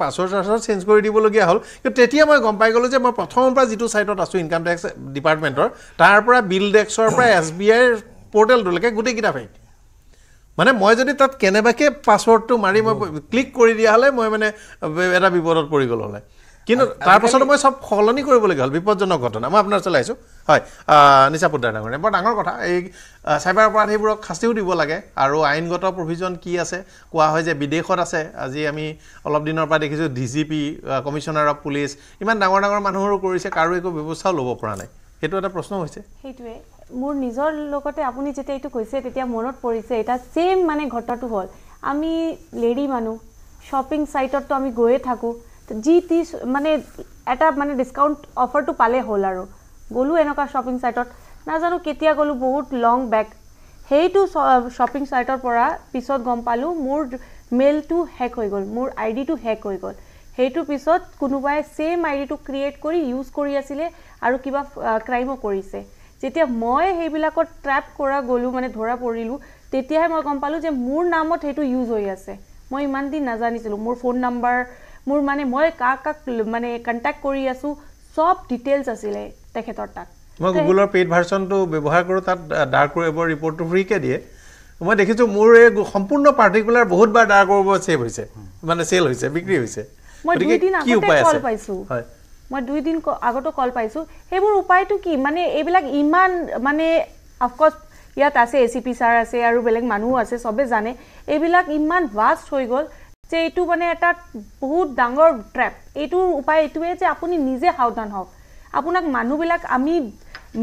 পাছৱৰ্ড চেঞ্জ কৰি দিবলগীয়া হ'ল কিন্তু তেতিয়া মই গম পাই গ'লোঁ যে মই প্ৰথমৰ পৰা যিটো ছাইটত আছোঁ ইনকাম টেক্স ডিপাৰ্টমেণ্টৰ তাৰ পৰা বিল ডেস্কৰ পৰা SBIৰ পৰ্টেলটোলৈকে গোটেইকেইটা ফেক মানে মই যদি তাত কেনেবাকৈ পাছৱৰ্ডটো মাৰি মই ক্লিক কৰি দিয়া হ'লে মই এটা বিপদত পৰি গ'ল হ'লে কিন্তু তাৰপাছতো মই চব সলনি কৰিবলগীয়া হ'ল বিপদজনক ঘটনা মই আপোনাৰ ওচৰলৈ আহিছোঁ হয় নিশা পুদ্দাৰ ডাঙৰীয়া বৰ ডাঙৰ কথা এই চাইবাৰ অপৰাধীবোৰক শাস্তিও দিব লাগে আৰু আইনগত প্ৰভিজন কি আছে কোৱা হয় যে বিদেশত আছে আজি আমি অলপ দিনৰ পৰা দেখিছোঁ DGP কমিশ্যনাৰ অফ পুলিচ ইমান ডাঙৰ মানুহৰো কৰিছে কাৰো একো ব্যৱস্থাও ল'ব পৰা নাই সেইটো এটা প্ৰশ্ন হৈছে সেইটোৱে মোৰ নিজৰ লগতে আপুনি যেতিয়া এইটো কৈছে তেতিয়া মনত পৰিছে এটা সেম ঘটনাটো হ'ল আমি লেডি মানুহ শ্বপিং সাইটতো আমি গৈয়ে থাকোঁ যি এটা ডিসকাউন্ট অফাৰটো পালে হ'ল আৰু গ'লোঁ এনেকুৱা শ্বপিং সাইটত নাজানো কেতিয়া গ'লোঁ বহুত লং বেক সেইটো শ্বপিং সাইটৰ পৰা পিছত গম পালোঁ মোৰ মেইলটো হেক হৈ গ'ল মোৰ আইডিটো হেক হৈ গ'ল সেইটোৰ পিছত কোনোবাই সেম আইডিটো ক্ৰিয়েট কৰি ইউজ কৰি আছিলে আৰু কিবা ক্ৰাইমো কৰিছে যেতিয়া মই সেইবিলাকত ট্ৰেপ কৰা গ'লোঁ ধৰা পৰিলোঁ তেতিয়াহে মই গম পালোঁ যে মোৰ নামত সেইটো ইউজ হৈ আছে মই ইমান দিন নাজানিছিলোঁ মোৰ ফোন নাম্বাৰ মোৰ মই কাক কণ্টেক্ট কৰি আছোঁ সব ডিটেইলছ আছিলে তেখেতৰ তাত মই গুগলৰ পেইড ভাৰ্চনটো ব্যৱহাৰ কৰোঁ তাত ডাৰ্ক ৱেবৰ ৰিপৰ্টটো ফ্ৰীকৈ দিয়ে মই দেখিছোঁ মোৰ এই সম্পূৰ্ণ পাৰ্টিকুলাৰ বহুতবাৰ ডাৰ্ক ৱেবৰ ছেভ হৈছে চেল হৈছে বিক্ৰী হৈছে মই 2 দিন আগতে কল পাইছোঁ মই 2 দিন আগতে কল পাইছোঁ সেইবোৰ উপায়টো কি এইবিলাক ইমান অফক'ৰ্ছ ইয়াত আছে ACP ছাৰ আছে আৰু বেলেগ মানুহ আছে সবে জানে এইবিলাক ইমান ভাষ্ট হৈ গ'ল যে এইটো এটা বহুত ডাঙৰ ট্ৰেপ এইটোৰ উপায় এইটোৱে যে আপুনি নিজে সাৱধান হওক আপোনাক মানুহবিলাক আমি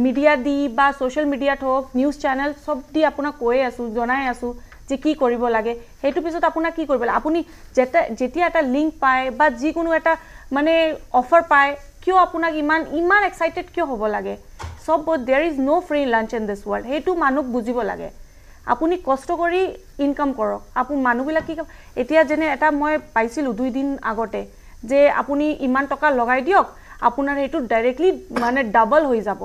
মিডিয়া দি বা ছ'চিয়েল মিডিয়াত হওক নিউজ চেনেল সব দি আপোনাক কৈ আছোঁ জনাই আছোঁ যে কি কৰিব লাগে সেইটো পিছত আপোনাক কি কৰিব লাগে আপুনি যেতিয়া এটা লিংক পায় বা যিকোনো এটা অফাৰ পায় কিয় আপোনাক ইমান এক্সাইটেড কিয় হ'ব লাগে সব there is no' free lunch in this world সেইটো মানুহক বুজিব লাগে আপুনি কষ্ট কৰি ইনকাম কৰক মানুহবিলাক কি এতিয়া যেনে এটা মই পাইছিলোঁ 2 দিন আগতে যে আপুনি ইমান টকা লগাই দিয়ক আপোনাৰ সেইটো ডাইৰেক্টলি ডাবল হৈ যাব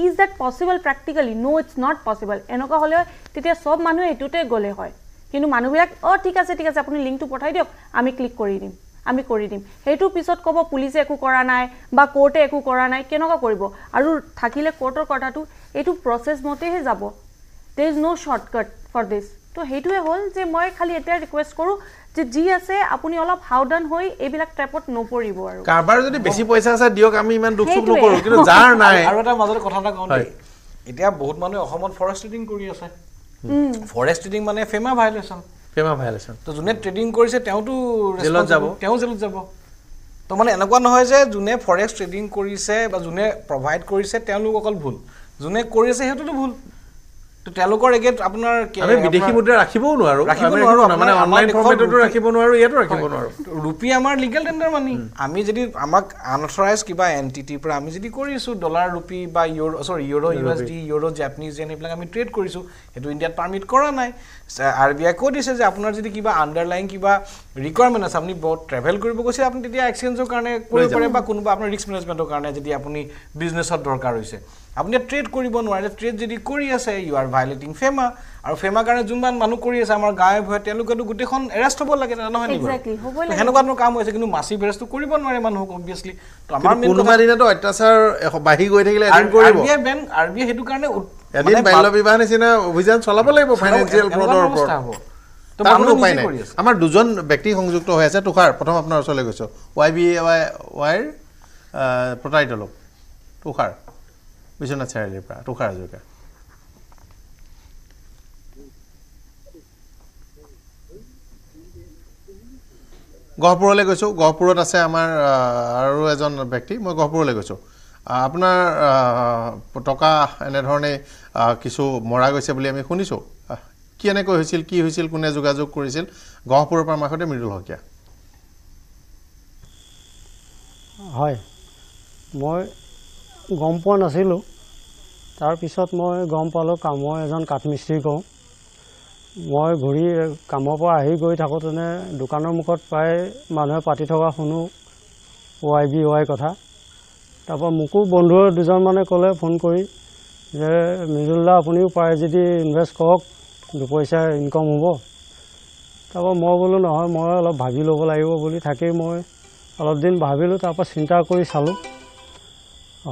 is that possible practically no it's not possible এনেকুৱা হ'লে তেতিয়া সব মানুহে এইটোতে গ'লে হয় কিন্তু মানুহবিলাক ঠিক আছে আপুনি লিংকটো পঠাই দিয়ক আমি ক্লিক কৰি দিম আমি কৰি দিম সেইটো পিছত ক'ব পুলিচে একো কৰা নাই বা কোৰ্টে একো কৰা নাই কেনেকুৱা কৰিব আৰু থাকিলে কোৰ্টৰ কথাটো এইটো প্ৰচেছ মতেহে যাব there is no shortcut for this তো হেইটোৱে হ'ল যে মই খালি এটা ৰিকুৱেষ্ট কৰোঁ যে যি আছে আপুনি অলপ সাৱধান হৈ এইবিলাক ট্ৰেপত নপৰিব আৰু কাৰবাৰ যদি বেছি পইচা আছে দিয়ক আমি ইমান দুখ সুখ নকৰোঁ কিন্তু যাৰ নাই আৰু এটা মাজতে কথা এটা কওঁ এতিয়া বহুত মানুহে অসমত ফৰেষ্ট ট্ৰেডিং কৰি আছে ফৰেষ্ট ট্ৰেডিং ফেমা ভাইলেশ্যন তো যোনে ট্ৰেডিং কৰিছে তেওঁতো জেলত যাব তো এনেকুৱা নহয় যে যোনে ফৰেষ্ট ট্ৰেডিং কৰিছে বা যোনে প্ৰভাইড কৰিছে তেওঁলোক অকল ভুল যোনে কৰিছে সেইটোতো ভুল তো তেওঁলোকৰ এগেইনষ্ট আপোনাৰ আমি বিদেশী মুদ্ৰা ৰাখিবও নোৱাৰো অনলাইন ফৰ্মেটতো ৰাখিব নোৱাৰো ইয়াতো ৰাখিব নোৱাৰো ৰুপি আমাৰ লিগেল টেণ্ডাৰ মানি আমি যদি আমাক আনঅথৰাইজ কিবা এণ্টিটিৰ পৰা আমি যদি কৰিছোঁ ডলাৰ ৰুপি বা ইউৰো USD ইউৰো জাপানিজ জেন এইবিলাক আমি ট্ৰেড কৰিছোঁ সেইটো ইণ্ডিয়াত পাৰ্মিট কৰা নাই RBI কৈ দিছে যে আপোনাৰ যদি কিবা আণ্ডাৰলাইন কিবা ৰিকুৱাৰমেণ্ট আছে আপুনি ট্ৰেভেল কৰিব গৈছে আপুনি তেতিয়া এক্সচেঞ্জৰ কাৰণে কৰিব পাৰে বা কোনোবা আপোনাৰ ৰিস্ক মেনেজমেণ্টৰ কাৰণে যদি আপুনি বিজনেছত দৰকাৰ হৈছে আপুনি ট্ৰেড কৰিব নোৱাৰে ট্ৰেড যদি কৰি আছে ইউ আৰ ভাইলেটিং ফেমা আৰু ফেমা কাৰণে যোনমান মানুহ কৰি আছে আমাৰ গাঁৱে ভূঞে তেওঁলোকেতো গোটেইখন এৰেষ্ট হ'ব লাগে নহয় নেকি সেনেকুৱা ধৰণৰ কাম হৈছে কিন্তু মাছিভ এৰেষ্টটো কৰিব নোৱাৰে মানুহক অবভিয়াছলি তো আমাৰ কোনোবা দিনাতো অত্যাচাৰ বাঢ়ি গৈ থাকিলে এদিন কৰিব আৰবিআই সেইটো কাৰণে এদিন বাল্য বিবাহ নিচিনা অভিযান চলাব লাগিব ফাইনেন্সিয়েল ফ্ৰডৰ ওপৰত আমাৰ দুজন ব্যক্তি সংযুক্ত হৈ আছে তুষাৰ প্ৰথম আপোনাৰ ওচৰলৈ গৈছোঁ YBAYৰ প্ৰতাৰিত লোক তুষাৰ বিশ্বনাথ চাৰিআলিৰ পৰা তুষাৰ হাজৰিকা গহপুৰলৈ গৈছোঁ গহপুৰত আছে আমাৰ আৰু এজন ব্যক্তি মই গহপুৰলৈ গৈছোঁ আপোনাৰ টকা এনেধৰণে কিছু মৰা গৈছে বুলি আমি শুনিছোঁ কি এনেকৈ হৈছিল কি হৈছিল কোনে যোগাযোগ কৰিছিল গহপুৰৰ পৰা আমাৰ সৈতে মৃদুল শইকীয়া হয় মই গম পোৱা নাছিলোঁ তাৰপিছত মই গম পালোঁ মই এজন কাঠমিস্ত্ৰী কওঁ মই ঘূৰি কামৰ পৰা আহি গৈ থাকোঁতেনে দোকানৰ মুখত প্ৰায় মানুহে পাতি থকা শুনো YBY কথা তাৰপৰা মোকো বন্ধু দুজনমানে ক'লে ফোন কৰি যে মৃদুল দা আপুনিও পাৰে যদি ইনভেষ্ট কৰক দুপইচা ইনকম হ'ব তাৰপৰা মই বোলো নহয় মই অলপ ভাবি ল'ব লাগিব বুলি থাকি মই অলপ দিন ভাবিলোঁ তাৰপৰা চিন্তা কৰি চালোঁ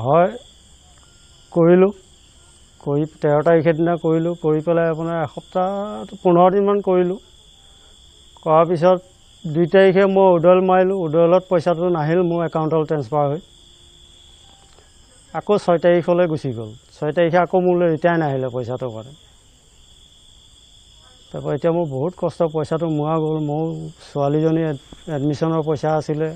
হয় কৰিলোঁ কৰি 13 তাৰিখে দিনা কৰিলোঁ কৰি পেলাই আপোনাৰ এসপ্তাহ 15 দিনমান কৰিলোঁ কৰাৰ পিছত 2 তাৰিখে মই উইড্ৰল মাৰিলোঁ উইড্ৰলত পইচাটো নাহিল মোৰ একাউণ্টলৈ ট্ৰেন্সফাৰ হৈ আকৌ 6 তাৰিখলৈ গুচি গ'ল 6 তাৰিখে আকৌ মোলৈ ৰিটাৰ্ণ আহিলে পইচাটো মানে তাৰপৰা এতিয়া মোৰ বহুত কষ্ট পইচাটো মোৱা গ'ল মোৰ ছোৱালীজনী এডমিশ্যনৰ পইচা আছিলে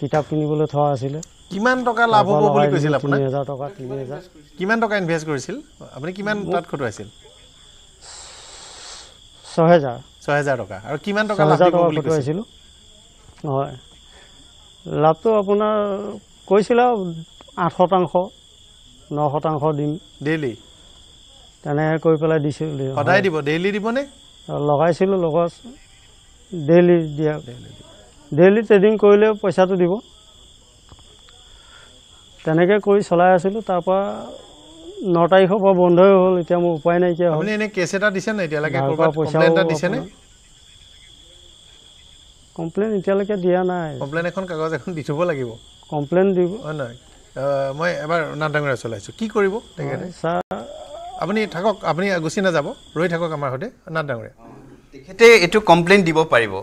কিতাপ কিনিবলৈ থোৱা আছিলে কিমান টকা লাভ হ'ব বুলি কৈছিল আপুনি 3000 টকা 3000 কিমান টকা ইনভেষ্ট কৰিছিল আপুনি কিমান তাত খটুৱাইছিল 6000 টকা আৰু কিমান টকা লাভ হ'ব বুলি কৈছিল হয় লাভটো আপোনাৰ কৈছিল 8% 9% দিম ডেইলি তেনেকৈ কৈ পেলাই দিছিলোঁ সদায় দিব ডেইলি দিবনে লগাইছিলোঁ লগত ডেইলি দিয়া ডেইলি ট্ৰেডিং কৰিলে পইচাটো দিব তেনেকৈ কৰি চলাই আছিলোঁ তাৰপৰা 9 তাৰিখৰ পৰা বন্ধই হ'ল এতিয়া মোৰ উপায় নাইকিয়া হ'ল আপুনি এনে কেছ এটা দিছে নে এতিয়ালৈকে কমপ্লেইন এটা দিছে নে কমপ্লেইন এতিয়ালৈকে দিয়া নাই কমপ্লেইন এখন কাগজ এখন দি থ'ব লাগিব কমপ্লেইন দিব হয় নহয় মই এবাৰ নাথ ডাঙৰীয়া চলাইছোঁ কি কৰিব তেখেতে ছাৰ আপুনি থাকক আপুনি গুচি নাযাব ৰৈ থাকক আমাৰ সৈতে নাথ ডাঙৰীয়া তেখেতে এইটো কমপ্লেইন দিব পাৰিব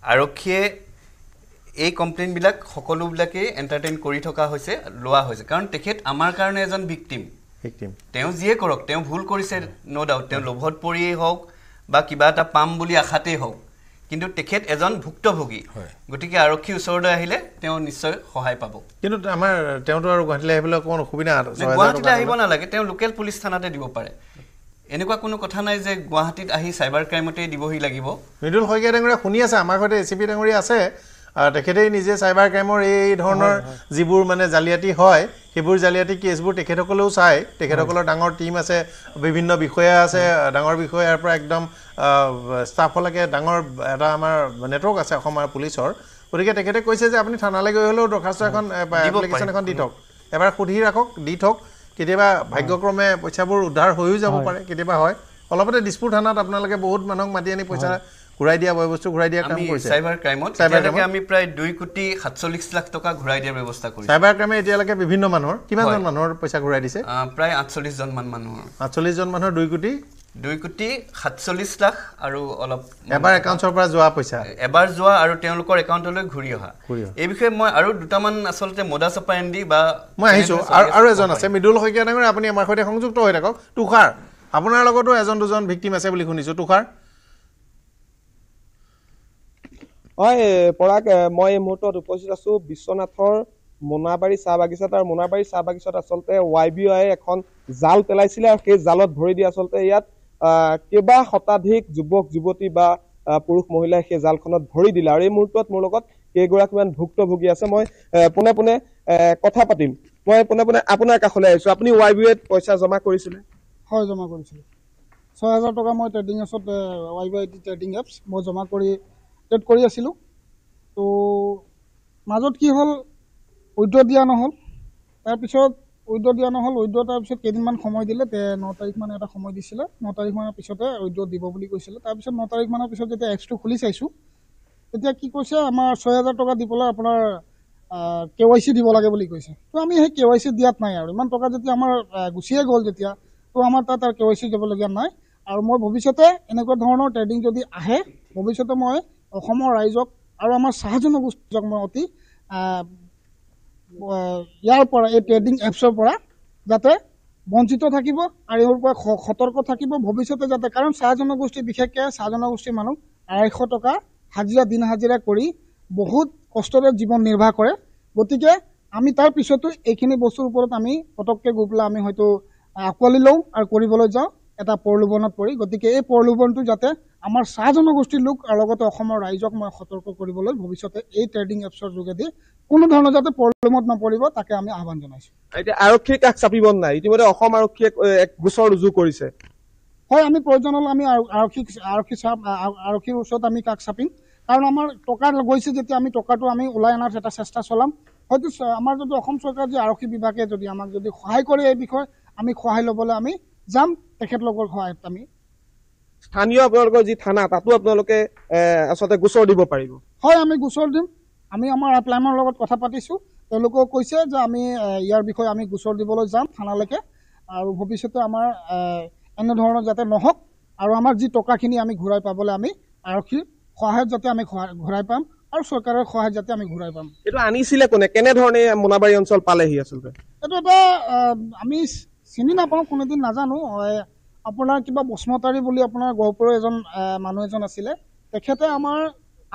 আৰক্ষীয়ে এই কমপ্লেইনবিলাক সকলোবিলাকেই এণ্টাৰটেইন কৰি থকা হৈছে লোৱা হৈছে কাৰণ তেখেত আমাৰ কাৰণে এজন ভিক্টিম তেওঁ যিয়ে কৰক তেওঁ ভুল কৰিছে ন' ডাউট তেওঁ লোভত পৰিয়েই হওক বা কিবা এটা পাম বুলি আশাতেই হওক কিন্তু তেখেত এজন ভুক্তভোগী গতিকে আৰক্ষীৰ ওচৰলৈ আহিলে তেওঁ নিশ্চয় সহায় পাব কিন্তু আমাৰ তেওঁতো আৰু গুৱাহাটীলৈ আহিবলৈ অকণমান অসুবিধা গুৱাহাটীলৈ আহিব নালাগে তেওঁ লোকেল পুলিচ থানাতে দিব পাৰে এনেকুৱা কোনো কথা নাই যে গুৱাহাটীত আহি চাইবাৰ ক্ৰাইমতেই দিবহি লাগিব মৃদুল শইকীয়া ডাঙৰীয়া শুনি আছে আমাৰ সৈতে ACP ডাঙৰীয়া আছে তেখেতেই নিজে চাইবাৰ ক্ৰাইমৰ এই ধৰণৰ যিবোৰ মানে জালিয়াতি হয় সেইবোৰ জালিয়াতি কেছবোৰ তেখেতসকলেও চায় তেখেতসকলৰ ডাঙৰ টীম আছে বিভিন্ন বিষয়া আছে ডাঙৰ বিষয়াৰ পৰা একদম ষ্টাফলৈকে ডাঙৰ এটা আমাৰ নেটৱৰ্ক আছে অসমৰ পুলিচৰ গতিকে তেখেতে কৈছে যে আপুনি থানালৈ গৈ হ'লেও দৰখাস্ত এখন এপ্লিকেশ্যন এখন দি থওক এবাৰ সুধি ৰাখক দি থওক কেতিয়াবা ভাগ্যক্ৰমে পইচাবোৰ উদ্ধাৰ হৈও যাব পাৰে কেতিয়াবা হয় অলপতে দিছপুৰ থানাত আপোনালোকে বহুত মানুহক মাতি আনি পইচা ঘূৰাই দিয়া বস্তু ঘূৰাই দিয়া কাম কৰিছে চাইবাৰ ক্ৰাইমত আমি প্ৰায় 2,47,00,000 টকা ঘূৰাই দিয়াৰ ব্যৱস্থা কৰিছো চাইবাৰ ক্ৰাইমে এতিয়ালৈকে বিভিন্ন মানুহৰ কিমানজন মানুহৰ পইচা ঘূৰাই দিছে প্ৰায় 48 জন মানুহৰ 48 জন মানুহৰ 2,47,00,000 আৰু অলপ এবাৰ একাউণ্টৰ পৰা যোৱা পইচা এবাৰ যোৱা আৰু তেওঁলোকৰ একাউণ্টলৈ ঘূৰি অহা এই বিষয়ে মই আৰু দুটামান আসলতে মোডাছ অপাৰেণ্ডি বা মই আহিছো আৰু এজন আছে মৃদুল শইকীয়া ডাঙৰীয়া আপুনি আমাৰ সৈতে সংযুক্ত হৈ থাকক তুষাৰ আপোনাৰ লগতো এজন দুজন ভিক্টিম আছে বুলি শুনিছো তুষাৰ হয় পৰাগ মই এই মুহূৰ্তত উপস্থিত আছো বিশ্বনাথৰ মোনাবাৰী চাহ বাগিচাত আৰু মোনাবাৰী চাহ বাগিচাত আচলতে YBI এখন জাল পেলাইছিলে আৰু সেই জালত ভৰি দি আচলতে ইয়াত কেইবা শতাধিক যুৱক যুৱতী বা পুৰুষ মহিলাই সেই জালখনত ভৰি দিলে আৰু এই মুহূৰ্তত মোৰ লগত কেইগৰাকীমান ভুক্তভোগী আছে মই পোনে পোনে কথা পাতিম মই পোনে পোনে আপোনাৰ কাষলৈ আহিছো আপুনি YBIত পইচা জমা কৰিছিলে হয় জমা কৰিছিলোঁ 6000 টকা মই ট্ৰেডিং এপছত YBI ট্ৰেডিং এপছ মই জমা কৰি ট্ৰেড কৰি আছিলোঁ তো মাজত কি হ'ল উইড্ৰ দিয়া নহ'ল তাৰপিছত উইড্ৰ দিয়া নহ'ল। উইড্ৰ তাৰপিছত কেইদিনমান সময় দিলে, 9 তাৰিখ মানে এটা সময় দিছিলে, 9 তাৰিখ মানৰ পিছতে উইড্ৰ দিব বুলি কৈছিলে। তাৰপিছত 9 তাৰিখ মানৰ পিছত যেতিয়া এপছটো খুলি চাইছোঁ, তেতিয়া কি কৈছে, আমাৰ 6,000 টকা দি পেলাই আপোনাৰ KYC দিব লাগে বুলি কৈছে। তো আমি সেই KYC দিয়াত নাই আৰু, ইমান টকা যেতিয়া আমাৰ গুচিয়ে গ'ল যেতিয়া, তো আমাৰ তাত আৰু KYC দিবলগীয়া নাই। আৰু মই ভৱিষ্যতে এনেকুৱা ধৰণৰ ট্ৰেডিং যদি আহে, ভৱিষ্যতে মই অসমৰ ৰাইজক আৰু আমাৰ চাহ জনগোষ্ঠীক মই অতি ইয়াৰ পৰা, এই ট্ৰেডিং এপছৰ পৰা যাতে বঞ্চিত থাকিব আৰু এইবোৰ পৰা সতৰ্ক থাকিব ভৱিষ্যতে যাতে। কাৰণ চাহ জনগোষ্ঠী, বিশেষকৈ চাহ জনগোষ্ঠীৰ মানুহ 250 টকা হাজিৰা, দিন হাজিৰা কৰি বহুত কষ্টৰে জীৱন নিৰ্বাহ কৰে। গতিকে আমি তাৰ পিছতো এইখিনি বস্তুৰ ওপৰত আমি পটককৈ গৈ পেলাই আমি হয়তো আঁকোৱালি লওঁ আৰু কৰিবলৈ যাওঁ এটা প্ৰলোভনত পৰি। গতিকে এই প্ৰলোভনটো যাতে আমাৰ চাহ জনগোষ্ঠীৰ লোক আৰু লগতে অসমৰ ৰাইজক মই সতৰ্ক কৰিবলৈ ভৱিষ্যতে এই ট্ৰেডিং এপছৰ যোগেদি কোনো ধৰণৰ যাতে প্ৰলোভনত নপৰিব, তাকে আমি আহ্বান জনাইছোঁ। এতিয়া আৰক্ষীৰ কাষ চাপিব নাই? ইতিমধ্যে অসম আৰক্ষীয়ে এক গোচৰ ৰুজু কৰিছে। হয়, আমি প্ৰয়োজন হ'লে আমি আৰক্ষীৰ ওচৰত আমি কাষ চাপিম। কাৰণ আমাৰ টকা গৈছে যেতিয়া আমি টকাটো আমি ওলাই অনাৰ এটা চেষ্টা চলাম। হয়তো আমাৰ যদি অসম চৰকাৰ যে আৰক্ষী বিভাগে যদি আমাক যদি সহায় কৰে এই বিষয়ে, আমি সহায় ল'বলৈ আমি যাম, তেখেতলোকৰ সহায়ত আমি। স্থানীয় আপোনালোকৰ যি থানা, তাতো আপোনালোকে আচলতে গোচৰ দিব পাৰিব? হয়, আমি গোচৰ দিম। আমি আমাৰ আপলাইনৰ লগত কথা পাতিছোঁ, তেওঁলোকেও কৈছে যে আমি ইয়াৰ বিষয়ে আমি গোচৰ দিবলৈ যাম থানালৈকে। আৰু ভৱিষ্যতে আমাৰ এনেধৰণৰ যাতে নহওক, আৰু আমাৰ যি টকাখিনি আমি ঘূৰাই পাবলৈ আমি আৰক্ষীৰ সহায়ত যাতে আমি ঘূৰাই পাম আৰু চৰকাৰৰ সহায়ত যাতে আমি ঘূৰাই পাম। এইটো আনিছিলে কোনে? কেনেধৰণে মোনাবাৰী অঞ্চল পালেহি আচলতে? এইটো এটা আমি চিনি নাপাওঁ, কোনোদিন নাজানো। আপোনাৰ কিবা বসমতাৰী বুলি আপোনাৰ গহপুৰৰ এজন মানুহ এজন আছিলে, তেখেতে আমাৰ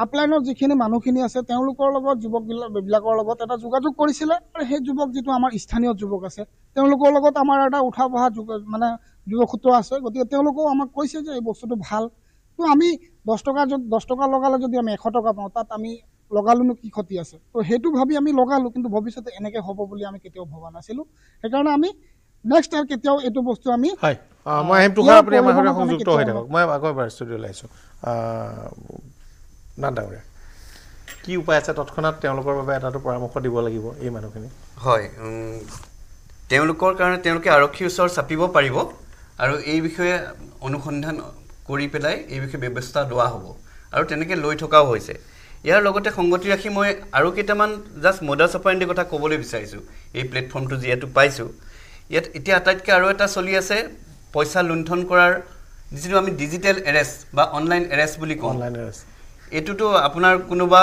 আপলাইনৰ যিখিনি মানুহখিনি আছে তেওঁলোকৰ লগত, যুৱকবিলাকৰ লগত এটা যোগাযোগ কৰিছিলে। আৰু সেই যুৱক, যিটো আমাৰ স্থানীয় যুৱক আছে, তেওঁলোকৰ লগত আমাৰ এটা উঠা বহা মানে যুৱসূত্ৰ আছে। গতিকে তেওঁলোকেও আমাক কৈছে যে এই বস্তুটো ভাল। তো আমি 10 টকা লগালে যদি আমি 100 টকা পাওঁ, তাত আমি লগালোনো কি ক্ষতি আছে? তো সেইটো ভাবি আমি লগালোঁ, কিন্তু ভৱিষ্যতে এনেকৈ হ'ব বুলি আমি কেতিয়াও ভবা নাছিলোঁ। সেইকাৰণে আমি নেক্সট আৰু কেতিয়াও এইটো বস্তু আমি হয়, মই আহিম তুষাৰ, আপুনি আমাৰ সৈতে সংযুক্ত হৈ থাকক। মই আকৌ এবাৰ ষ্টুডিঅ'লৈ আহিছোঁ। নাথ ডাঙৰীয়া, কি উপায় আছে তৎক্ষণাত তেওঁলোকৰ বাবে এটাটো পৰামৰ্শ দিব লাগিব এই মানুহখিনি? হয়, তেওঁলোকৰ কাৰণে তেওঁলোকে আৰক্ষীৰ ওচৰত চাপিব পাৰিব আৰু এই বিষয়ে অনুসন্ধান কৰি পেলাই এই বিষয়ে ব্যৱস্থা লোৱা হ'ব আৰু তেনেকৈ লৈ থকাও হৈছে। ইয়াৰ লগতে সংগতি ৰাখি মই আৰু কেইটামান জাষ্ট মডাছ অপাৰেণ্ডি কথা ক'বলৈ বিচাৰিছোঁ। এই প্লেটফৰ্মটো যিহেতু পাইছোঁ, ইয়াত এতিয়া আটাইতকৈ আৰু এটা চলি আছে পইচা লুণ্ঠন কৰাৰ, যিটো আমি ডিজিটেল এৰেষ্ট বা অনলাইন এৰেষ্ট বুলি কওঁ। এইটোতো আপোনাৰ কোনোবা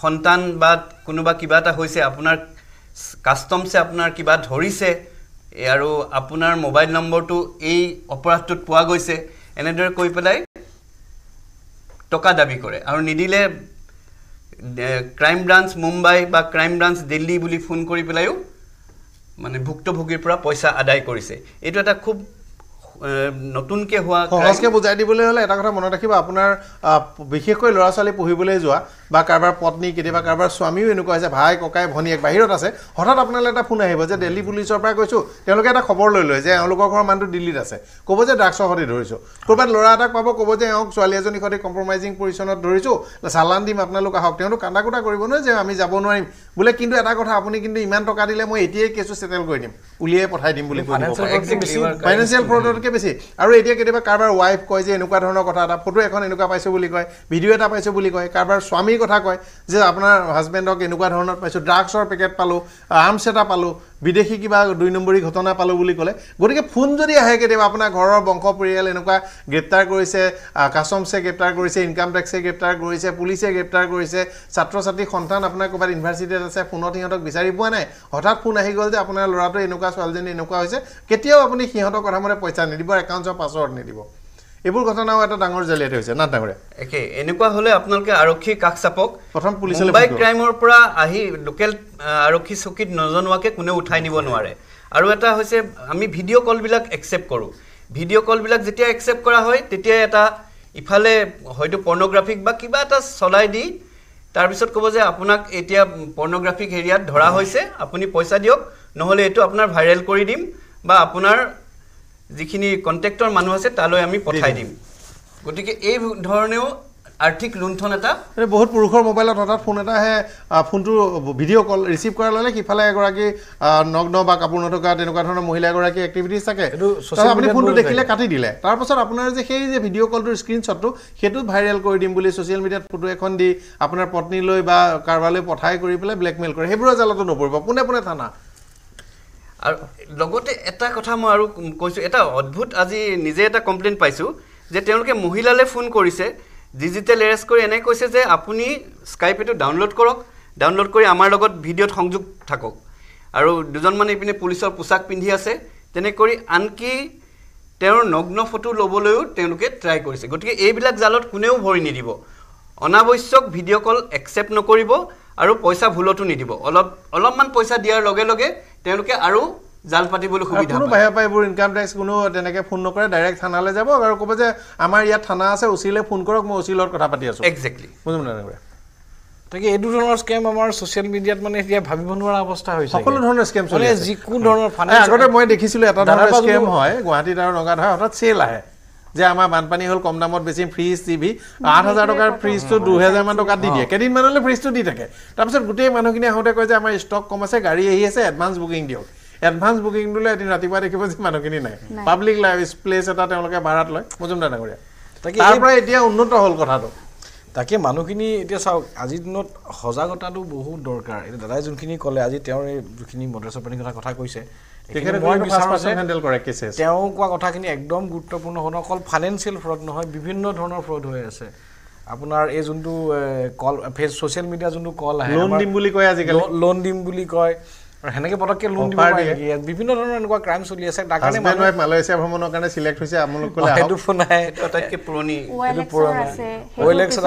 সন্তান বা কোনোবা কিবা এটা হৈছে, আপোনাৰ কাষ্টমছে আপোনাৰ কিবা ধৰিছে আৰু আপোনাৰ মোবাইল নম্বৰটো এই অপৰাধটোত পোৱা গৈছে, এনেদৰে কৈ পেলাই টকা দাবী কৰে আৰু নিদিলে ক্ৰাইম ব্ৰাঞ্চ মুম্বাই বা ক্ৰাইম ব্ৰাঞ্চ দিল্লী বুলি ফোন কৰি পেলাইও মানে ভুক্তভোগীৰ পৰা পইচা আদায় কৰিছে। এইটো এটা খুব নতুনকৈ হোৱা। সহজকৈ বুজাই দিবলৈ হ'লে এটা কথা মনত ৰাখিব, আপোনাৰ বিশেষকৈ ল'ৰা ছোৱালী পঢ়িবলৈ যোৱা বা কাৰোবাৰ পত্নী, কেতিয়াবা কাৰোবাৰ স্বামীও এনেকুৱা হৈছে, ভাই ককাই ভনীয়েক বাহিৰত আছে, হঠাৎ আপোনালৈ এটা ফোন আহিব যে দিল্লী পুলিচৰ পৰা কৈছোঁ। তেওঁলোকে এটা খবৰ লৈ লয় যে এওঁলোকৰ ঘৰৰ মানুহটো দিল্লীত আছে, ক'ব যে ড্ৰাগছৰ সৈতে ধৰিছোঁ। ক'ৰবাত ল'ৰা এটাক পাব, ক'ব যে এওঁক ছোৱালী এজনীৰ সৈতে কম্প্ৰমাইজিং পজিশ্যনত ধৰিছোঁ, চালান দিম, আপোনালোক আহক। তেওঁলোক কান্দা কুটা কৰিব নহয় যে আমি যাব নোৱাৰিম বোলে। কিন্তু এটা কথা, আপুনি কিন্তু ইমান টকা দিলে মই এতিয়াই কেছটো ছেটেল কৰি দিম, উলিয়াই পঠাই দিম বুলি কৈ দিব। ফাইনেন্সিয়েল ফ্ৰডতকৈ বেছি। আৰু এতিয়া কেতিয়াবা কাৰোবাৰ ৱাইফ কয় যে এনেকুৱা ধৰণৰ কথা এটা, ফটো এখন এনেকুৱা পাইছোঁ বুলি কয়, ভিডিঅ' এটা পাইছোঁ বুলি কয়। কাৰোবাৰ স্বামীৰ কথা কয় যে আপোনাৰ হাজবেণ্ডক এনেকুৱা ধৰণৰ পাইছোঁ, ড্ৰাগছৰ পেকেট পালোঁ, আৰ্মছ এটা পালোঁ, বিদেশী কিবা 2 নম্বৰী ঘটনা পালোঁ বুলি ক'লে। গতিকে ফোন যদি আহে কেতিয়াবা, আপোনাৰ ঘৰৰ বংশ পৰিয়াল এনেকুৱা গ্ৰেপ্তাৰ কৰিছে, কাষ্টমছে গ্ৰেপ্তাৰ কৰিছে, ইনকাম টেক্সে গ্ৰেপ্তাৰ কৰিছে, পুলিচে গ্ৰেপ্তাৰ কৰিছে, ছাত্ৰ ছাত্ৰী সন্তান আপোনাৰ ক'ৰবাত ইউনিভাৰ্চিটিত আছে, ফোনত সিহঁতক বিচাৰি পোৱা নাই, হঠাৎ ফোন আহি গ'ল যে আপোনাৰ ল'ৰাটো এনেকুৱা, ছোৱালীজনী এনেকুৱা হৈছে, কেতিয়াও আপুনি সিহঁতৰ কথা মতে পইচা নিদিব, একাউণ্টৰ পাছৱৰ্ড নিদিব। এইবোৰ ঘটনাও এটা ডাঙৰ জালিয়াতি হৈছে। নাথ ডাঙৰীয়া, একে এনেকুৱা হ'লে আপোনালোকে আৰক্ষীৰ কাষ চাপক। প্ৰথম পুলিচলৈ মুম্বাই ক্ৰাইমৰ পৰা আহি লোকেল আৰক্ষী চকীত নজনোৱাকৈ কোনেও উঠাই নিব নোৱাৰে। আৰু এটা হৈছে, আমি ভিডিঅ' কলবিলাক একচেপ্ট কৰোঁ। ভিডিঅ' কলবিলাক যেতিয়া একচেপ্ট কৰা হয়, তেতিয়া এটা ইফালে হয়তো পৰ্ণগ্ৰাফিক বা কিবা এটা চলাই দি তাৰপিছত ক'ব যে আপোনাক এতিয়া পৰ্ণগ্ৰাফিক এৰিয়াত ধৰা হৈছে, আপুনি পইচা দিয়ক, নহ'লে এইটো আপোনাৰ ভাইৰেল কৰি দিম বা আপোনাৰ যিখিনি কণ্টেক্টৰ মানুহ আছে তালৈ আমি পঠাই দিম। গতিকে এই ধৰণেও আৰ্থিক লুণ্ঠন এটা বহুত পুৰুষৰ মোবাইলত হঠাৎ ফোন এটা আহে ফোনটো ভিডিঅ' কল ৰিচিভ কৰাৰ লগে সিফালে এগৰাকী নগ্ন বা কাপোৰ নথকা তেনেকুৱা ধৰণৰ মহিলা এগৰাকী এক্টিভিটিজ থাকে আপুনি ফোনটো দেখিলে কাটি দিলে তাৰপাছত আপোনাৰ যে সেই যে ভিডিঅ' কলটোৰ স্ক্ৰীনশ্বটটো সেইটো ভাইৰেল কৰি দিম বুলি ছ'চিয়েল মিডিয়াত ফটো এখন দি আপোনাৰ পত্নীলৈ বা কাৰোবালৈ পঠাই কৰি পেলাই ব্লেকমেইল কৰে সেইবোৰৰ জালতো নপৰিব পোনে পোনে থানা আৰু লগতে এটা কথা মই আৰু কৈছোঁ এটা অদ্ভুত আজি নিজে এটা কমপ্লেইন পাইছোঁ যে তেওঁলোকে মহিলালৈ ফোন কৰিছে ডিজিটেল এৰেষ্ট কৰি এনে কৈছে যে আপুনি স্কাইপ এইটো ডাউনলোড কৰক ডাউনলোড কৰি আমাৰ লগত ভিডিঅ'ত সংযোগ থাকক আৰু দুজনমান ইপিনে পুলিচৰ পোছাক পিন্ধি আছে তেনে কৰি আনকি তেওঁৰ নগ্ন ফটো ল'বলৈও তেওঁলোকে ট্ৰাই কৰিছে গতিকে এইবিলাক জালত কোনেও ভৰি নিদিব অনাৱশ্যক ভিডিঅ' কল একচেপ্ট নকৰিব আৰু পইচা ভুলতো নিদিব অলপমান পইচা দিয়াৰ লগে লগে তেওঁলোকে আৰু জাল পাতিবলৈ সুবিধা কোনো বাহিৰৰ পৰা এইবোৰ ইনকাম টেক্স কোনো তেনেকৈ ফোন নকৰে ডাইৰেক্ট থানালৈ যাব আৰু ক'ব যে আমাৰ ইয়াত থানা আছে অচিলৈ ফোন কৰক মই অচিৰ লগত কথা পাতি আছোঁ একজেক্টলি বুজিব নাই তাকে এইটো ধৰণৰ স্কেম আমাৰ ছ'চিয়েল মিডিয়াত মানে এতিয়া ভাবিব নোৱাৰা অৱস্থা হৈছে সকলো ধৰণৰ স্কেম চলি আছে যিকোনো ধৰণৰ আগতে মই দেখিছিলোঁ এটা ধৰণৰ স্কেম হয় গুৱাহাটীত আৰু নগাঁৱত হয় হঠাৎ চেল আহে যে আমাৰ বানপানী হ'ল কম দামত বেছি ফ্ৰিজ টিভি 8,000 টকাৰ ফ্ৰিজটো 2,000 মান টকাত দি দিয়ে কেইদিনমানলৈ ফ্ৰিজটো দি থাকে তাৰপিছত গোটেই মানুহখিনি আহোঁতে কয় যে আমাৰ ষ্টক কম আছে গাড়ী আহি আছে এডভান্স বুকিং দিয়ক এডভান্স বুকিং দিলে এদিন ৰাতিপুৱা দেখিব যে মানুহখিনি নাই পাব্লিক লাইফ প্লেচ এটা তেওঁলোকে ভাড়াত লয় মজুমদাৰ ডাঙৰীয়া তাৰ পৰা এতিয়া উন্নত হ'ল কথাটো তাকে মানুহখিনি এতিয়া চাওক আজিৰ দিনত সজাগতাটো বহুত দৰকাৰ এতিয়া দাদাই যোনখিনি ক'লে আজি তেওঁৰ এই যোনখিনি মডাৰেচৰ পানীৰ কথা কৈছে তেওঁ কোৱা কথাখিনি একদম গুৰুত্বপূৰ্ণ হ'ল অকল ফাইনেন্সিয়েল ফ্ৰড নহয় বিভিন্ন ধৰণৰ ফ্ৰড হৈ আছে আপোনাৰ এই যোনটো কল ছ'চিয়েল মিডিয়া যোনটো কল আহে লোন দিম বুলি কয় আজিকালি লোন দিম বুলি কয় আৰু সেনেকৈ পটককৈ লোন দিব পাৰে বিভিন্ন ধৰণৰ এনেকুৱা ক্ৰাইম চলি আছে তাৰ কাৰণে মানুহে মালয়েছিয়া ভ্ৰমণৰ কাৰণে চিলেক্ট হৈছে আপোনালোক ক'লে সেইটো নাই আটাইতকৈ পুৰণি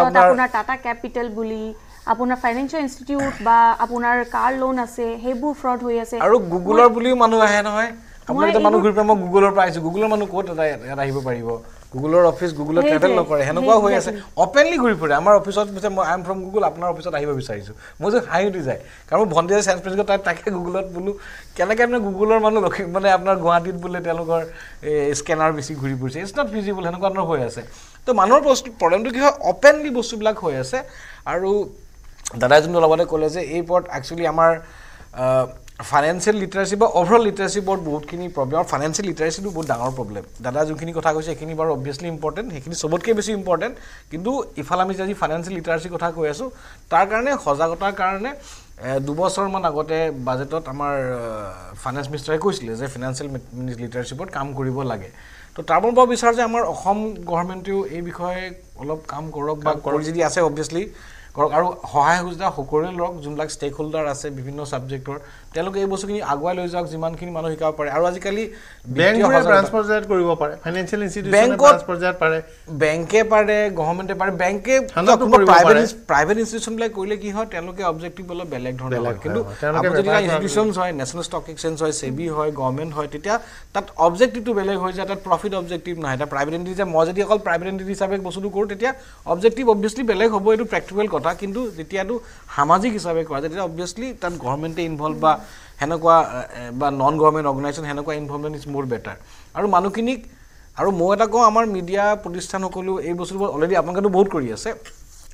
আপোনাৰ টাটা কেপিটেল বুলি আপোনাৰ ফাইনেন্সিয়েল ইনষ্টিটিউট বা আপোনাৰ কাৰ লোন আছে সেইবোৰ ফ্ৰড হৈ আছে আৰু গুগলৰ বুলিও মানুহ আহে নহয় আপোনাৰ এটা মানুহ ঘূৰি পাই মই গুগলৰ পৰা আহিছোঁ গুগলৰ মানুহ ক'ত এটা আহিব পাৰিব গুগলৰ অফিচ গুগলত ট্ৰেভেল নকৰে সেনেকুৱাও হৈ আছে অপেনলি ঘূৰি ফুৰে আমাৰ অফিচত মই আই এম ফ্ৰম গুগল আপোনাৰ অফিচত আহিব বিচাৰিছোঁ মই যে হাঁহি উঠি যায় কাৰণ মোৰ ভণ্টি চেঞ্চ প্ৰেছ তাকে গুগলত বোলো কেনেকৈ আপোনাৰ গুগলৰ মানুহ মানে আপোনাৰ গুৱাহাটীত বোলে তেওঁলোকৰ স্কেনাৰ বেছি ঘূৰি ফুৰিছে ইটছ নট ফিজিবল সেনেকুৱা ধৰণৰ হৈ আছে তো মানুহৰ প্ৰব্লেমটো কি হয় অপেনলি বস্তুবিলাক হৈ আছে আৰু দাদাই যোনটো লগতে ক'লে যে এই ওপৰত একচুৱেলি আমাৰ ফাইনেন্সিয়েল লিটাৰেচি বা অভাৰঅল লিটাৰেচি ওপৰত বহুতখিনি প্ৰব্লেম আৰু ফাইনেন্সিয়েল লিটাৰেচিটো বহুত ডাঙৰ প্ৰব্লেম দাদা যোনখিনি কথা কৈছে সেইখিনি বাৰু অবভিয়াছলি ইম্পৰ্টেণ্ট সেইখিনি চবতকৈ বেছি ইম্পৰ্টেণ্ট কিন্তু ইফালে আমি যদি ফাইনেন্সিয়েল লিটাৰেচিৰ কথা কৈ আছোঁ তাৰ কাৰণে সজাগতাৰ কাৰণে 2 বছৰমান আগতে বাজেটত আমাৰ ফাইনেন্স মিনিষ্টাৰে কৈছিলে যে ফিনান্সিয়েল লিটাৰেচিৰ ওপৰত কাম কৰিব লাগে তো তাৰ পৰা বিচাৰ যে আমাৰ অসম গভৰ্ণমেণ্টেও এই বিষয়ে অলপ কাম কৰক বা কৰি যদি আছে অবভিয়াছলি কৰক আৰু সহায় সুবিধা সকলোৰে লওক যোনবিলাক ষ্টেক হোল্ডাৰ আছে বিভিন্ন ছাবজেক্টৰ তেওঁলোকে এই বস্তুখিনি আগুৱাই লৈ যাওক যিমানখিনি মানুহ শিকাব পাৰে আৰু আজিকালি বেংকবোৰে ব্ৰাঞ্চ পৰ্যায়ত কৰিব পাৰে ফাইনেন্সিয়েল ইনষ্টিটিউচনে ব্ৰাঞ্চ পৰ্যায়ত পাৰে বেংকে পাৰে গভৰ্ণমেণ্টে পাৰে বেংকে প্ৰাইভেট ইনষ্টিটিউচনবিলাক কৰিলে কি হয় তেওঁলোকে অবজেক্টিভ অলপ বেলেগ ধৰণৰ হয় কিন্তু যদি ইনষ্টিটিউচনছ হয় নেশ্যনেল ষ্টক এক্সচেঞ্জ হয় সেবি হয় গভৰ্ণমেণ্ট হয় তেতিয়া তাত অবজেক্টিভটো বেলেগ হৈ যায় তাত প্ৰফিট অবজেক্টিভ নহয় এটা প্ৰাইভেট এণ্টিটি যে মই যদি অকল প্ৰাইভেট এণ্টিটি হিচাপে বস্তুটো কৰোঁ তেতিয়া অবজেক্টিভ অবভিয়াছলি বেলেগ হ'ব এইটো প্ৰেক্টিকেল কথা কিন্তু যেতিয়াটো সামাজিক হিচাপে কৰা যায় তেতিয়া অবভিয়াছলি তাত গভৰ্ণমেণ্টে ইনভলভ বা সেনেকুৱা বা নন গভৰ্ণমেণ্ট অৰ্গেনাইজেশ্যন সেনেকুৱা ইনভলভমেণ্ট ইজ মোৰ বেটাৰ আৰু মানুহখিনিক আৰু মই এটা কওঁ আমাৰ মিডিয়া প্ৰতিষ্ঠানসকলেও এই বস্তুবোৰ অলৰেডি আপোনালোকেতো বহুত কৰি আছে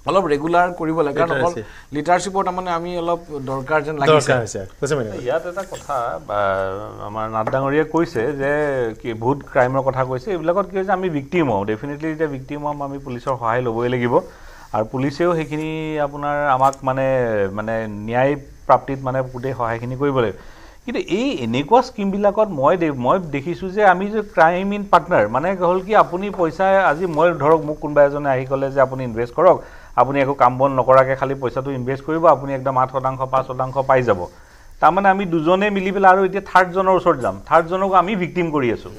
অলপ ৰেগুলাৰ কৰিব লাগে কাৰণ অকল লিটাৰশ্বিপৰ তাৰমানে আমি অলপ দৰকাৰ যেন লাগিছে ইয়াত এটা কথা আমাৰ নাথ ডাঙৰীয়াই কৈছে যে কি বহুত ক্ৰাইমৰ কথা কৈছে এইবিলাকত কি হৈছে আমি ভিক্টিম হওঁ ডেফিনেটলি এতিয়া ভিক্টিম হ'ম আমি পুলিচৰ সহায় ল'বই লাগিব আৰু পুলিচেও সেইখিনি আপোনাৰ আমাক মানে ন্যায় প্ৰাপ্তিত মানে গোটেই সহায়খিনি কৰিব লাগিব কিন্তু এই এনেকুৱা স্কিমবিলাকত মই দেখিছোঁ যে আমি যে ক্ৰাইম ইন পাৰ্টনাৰ মানে হ'ল কি আপুনি পইচা আজি মই ধৰক মোক কোনোবা এজনে আহি ক'লে যে আপুনি ইনভেষ্ট কৰক আপুনি একো কাম বন নকৰাকৈ খালি পইচাটো ইনভেষ্ট কৰিব আপুনি একদম 8% 5% পাই যাব তাৰমানে আমি দুজনে মিলি পেলাই আৰু এতিয়া থাৰ্ডজনৰ ওচৰত যাম থাৰ্ডজনকো আমি ভিক্টিম কৰি আছোঁ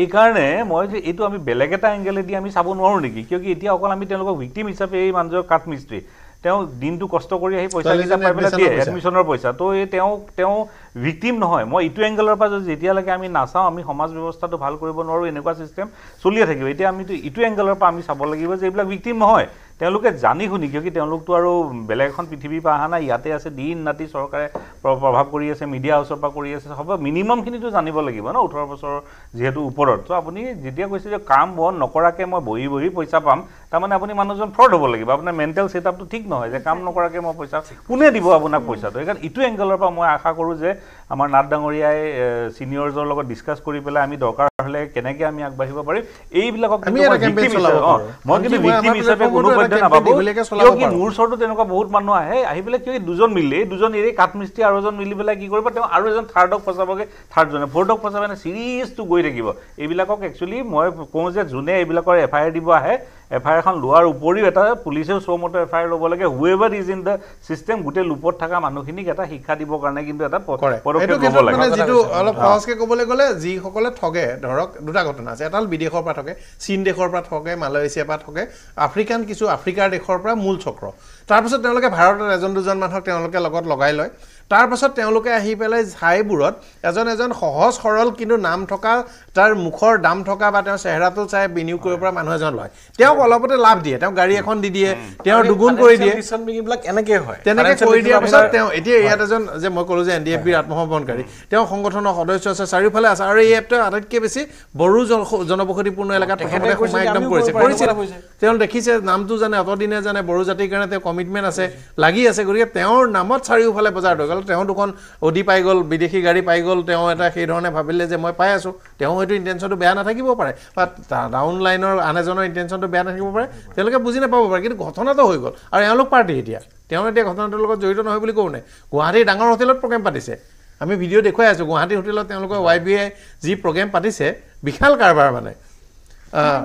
এইকাৰণে মই যে এইটো আমি বেলেগ এটা এংগেলেদি আমি চাব নোৱাৰোঁ নেকি কিয় কি এতিয়া অকল আমি তেওঁলোকক ভিক্টিম হিচাপে এই মানুহৰ কাঠ মিস্ত্ৰী তেওঁ দিনটো কষ্ট কৰি আহি পইচাকেইটা পাই পেলাই দিয়ে এডমিশ্যনৰ পইচা তো এই তেওঁ ভিক্টিম নহয় মই এইটো এংগেলৰ পৰা যেতিয়ালৈকে আমি নাচাওঁ আমি সমাজ ব্যৱস্থাটো ভাল কৰিব নোৱাৰোঁ এনেকুৱা ছিষ্টেম চলিয়ে থাকিব এতিয়া আমিতো ইটো এংগেলৰ পৰা আমি চাব লাগিব যে এইবিলাক ভিক্টিম নহয় তেওঁলোকে জানি শুনি কিয় কি তেওঁলোকতো আৰু বেলেগ এখন পৃথিৱীৰ পৰা অহা নাই ইয়াতে আছে দিন ৰাতি চৰকাৰে প্ৰভাৱ কৰি আছে মিডিয়া হাউচৰ পৰা কৰি আছে হ'ব মিনিমামখিনিতো জানিব লাগিব ন 18 বছৰৰ যিহেতু ওপৰত তো আপুনি যেতিয়া কৈছে যে কাম বন নকৰাকে মই বহি বহি পইচা পাম তাৰমানে আপুনি মানুহজন ফ্ৰড হ'ব লাগিব আপোনাৰ মেণ্টেল ছেটআপটো ঠিক নহয় যে কাম নকৰাকে মই পইচা কোনে দিব আপোনাক পইচাটো সেইকাৰণে ইটো এংগলৰ পৰা মই আশা কৰোঁ যে আমাৰ নাথ ডাঙৰীয়াই ছিনিয়ৰছৰ লগত ডিছকাছ কৰি পেলাই আমি দৰকাৰ হ'লে কেনেকৈ আমি আগবাঢ়িব পাৰিম এইবিলাকক মই কিন্তু ভিক্টিম হিচাপে কোনো পধ্যে নাভাবোঁ কিয় কি মোৰ ওচৰতো তেনেকুৱা বহুত মানুহ আহে আহি পেলাই কিয় দুজন মিলে দুজন এৰি কাঠমিস্ত্ৰী আৰু এজন মিলি পেলাই কি কৰিব তেওঁ আৰু এজন থাৰ্ডক ফচাবগৈ থাৰ্ডজনে ফ'ৰ্থক ফচাব চিৰিজটো গৈ থাকিব এইবিলাকক একচুৱেলি মই কওঁ যে যোনে এইবিলাকৰ এফআইআৰ দিব আহে এফআইআৰ এখন লোৱাৰ উপৰিও এটা পুলিচেও চৌমতে এফআইআৰ ল'ব লাগে হুৱেভাৰ ইজ ইন দ্য চিষ্টেম গোটেই লুপত থকা মানুহখিনিক এটা শিক্ষা দিবৰ কাৰণে কিন্তু এটা পদক্ষেপ ল'ব লাগে যিটো অলপ সহজকৈ ক'বলৈ গ'লে যিসকলে ঠগে ধৰক দুটা ঘটনা আছে এটা হ'ল বিদেশৰ পৰা ঠগে চীন দেশৰ পৰা ঠগে মালয়েছিয়াৰ পৰা ঠগে আফ্ৰিকাৰ দেশৰ পৰা মূল চক্ৰ তাৰপিছত তেওঁলোকে ভাৰতৰ এজন দুজন মানুহক তেওঁলোকে লগত লগাই লয় তাৰপাছত তেওঁলোকে আহি পেলাই ঠাইবোৰত এজন সহজ সৰল কিন্তু নাম থকা তাৰ মুখৰ দাম থকা বা তেওঁৰ চেহেৰাটো চাই বিনিয়োগ কৰিব পৰা মানুহ এজন লয় তেওঁক অলপতে লাভ দিয়ে তেওঁ গাড়ী এখন দি দিয়ে তেওঁ দুগুণ কৰি দিয়ে এনেকৈ হয় তেনেকৈ কৰি দিয়াৰ পিছত তেওঁ এতিয়া ইয়াত এজন যে মই ক'লোঁ যে NDFBৰ আত্মসমৰ্পণকাৰী তেওঁ সংগঠনৰ সদস্য আছে চাৰিওফালে আছে আৰু এই এপটোৱে আটাইতকৈ বেছি বড়ো জনবসতিপূৰ্ণ এলেকাত প্ৰথমতে সোমাই একদম কৰিছিল তেওঁ দেখিছে নামটো জানে অতদিনে জানে বড়ো জাতিৰ কাৰণে তেওঁ কমিটমেণ্ট আছে লাগি আছে গতিকে তেওঁৰ নামত চাৰিওফালে বজাৰ হৈ গ'ল তেওঁ দুখন অডি পাই গ'ল বিদেশী গাড়ী পাই গ'ল তেওঁ এটা সেই ধৰণে ভাবিলে যে মই পাই আছোঁ তেওঁ হয়তো ইণ্টেনশ্যনটো বেয়া নাথাকিব পাৰে বা ডাউন লাইনৰ আন এজনৰ ইণ্টেনশ্যনটো বেয়া নাথাকিব পাৰে তেওঁলোকে বুজি নাপাব পাৰে কিন্তু ঘটনাটো হৈ গ'ল আৰু এওঁলোক পাৰ্টি এতিয়া ঘটনাটোৰ লগত জড়িত নহয় বুলি কওঁ নাই গুৱাহাটীৰ ডাঙৰ হোটেলত প্ৰগ্ৰেম পাতিছে আমি ভিডিঅ' দেখুৱাই আছোঁ গুৱাহাটী হোটেলত তেওঁলোকৰ YBI যি প্ৰগ্ৰেম পাতিছে বিশাল কাৰবাৰ মানে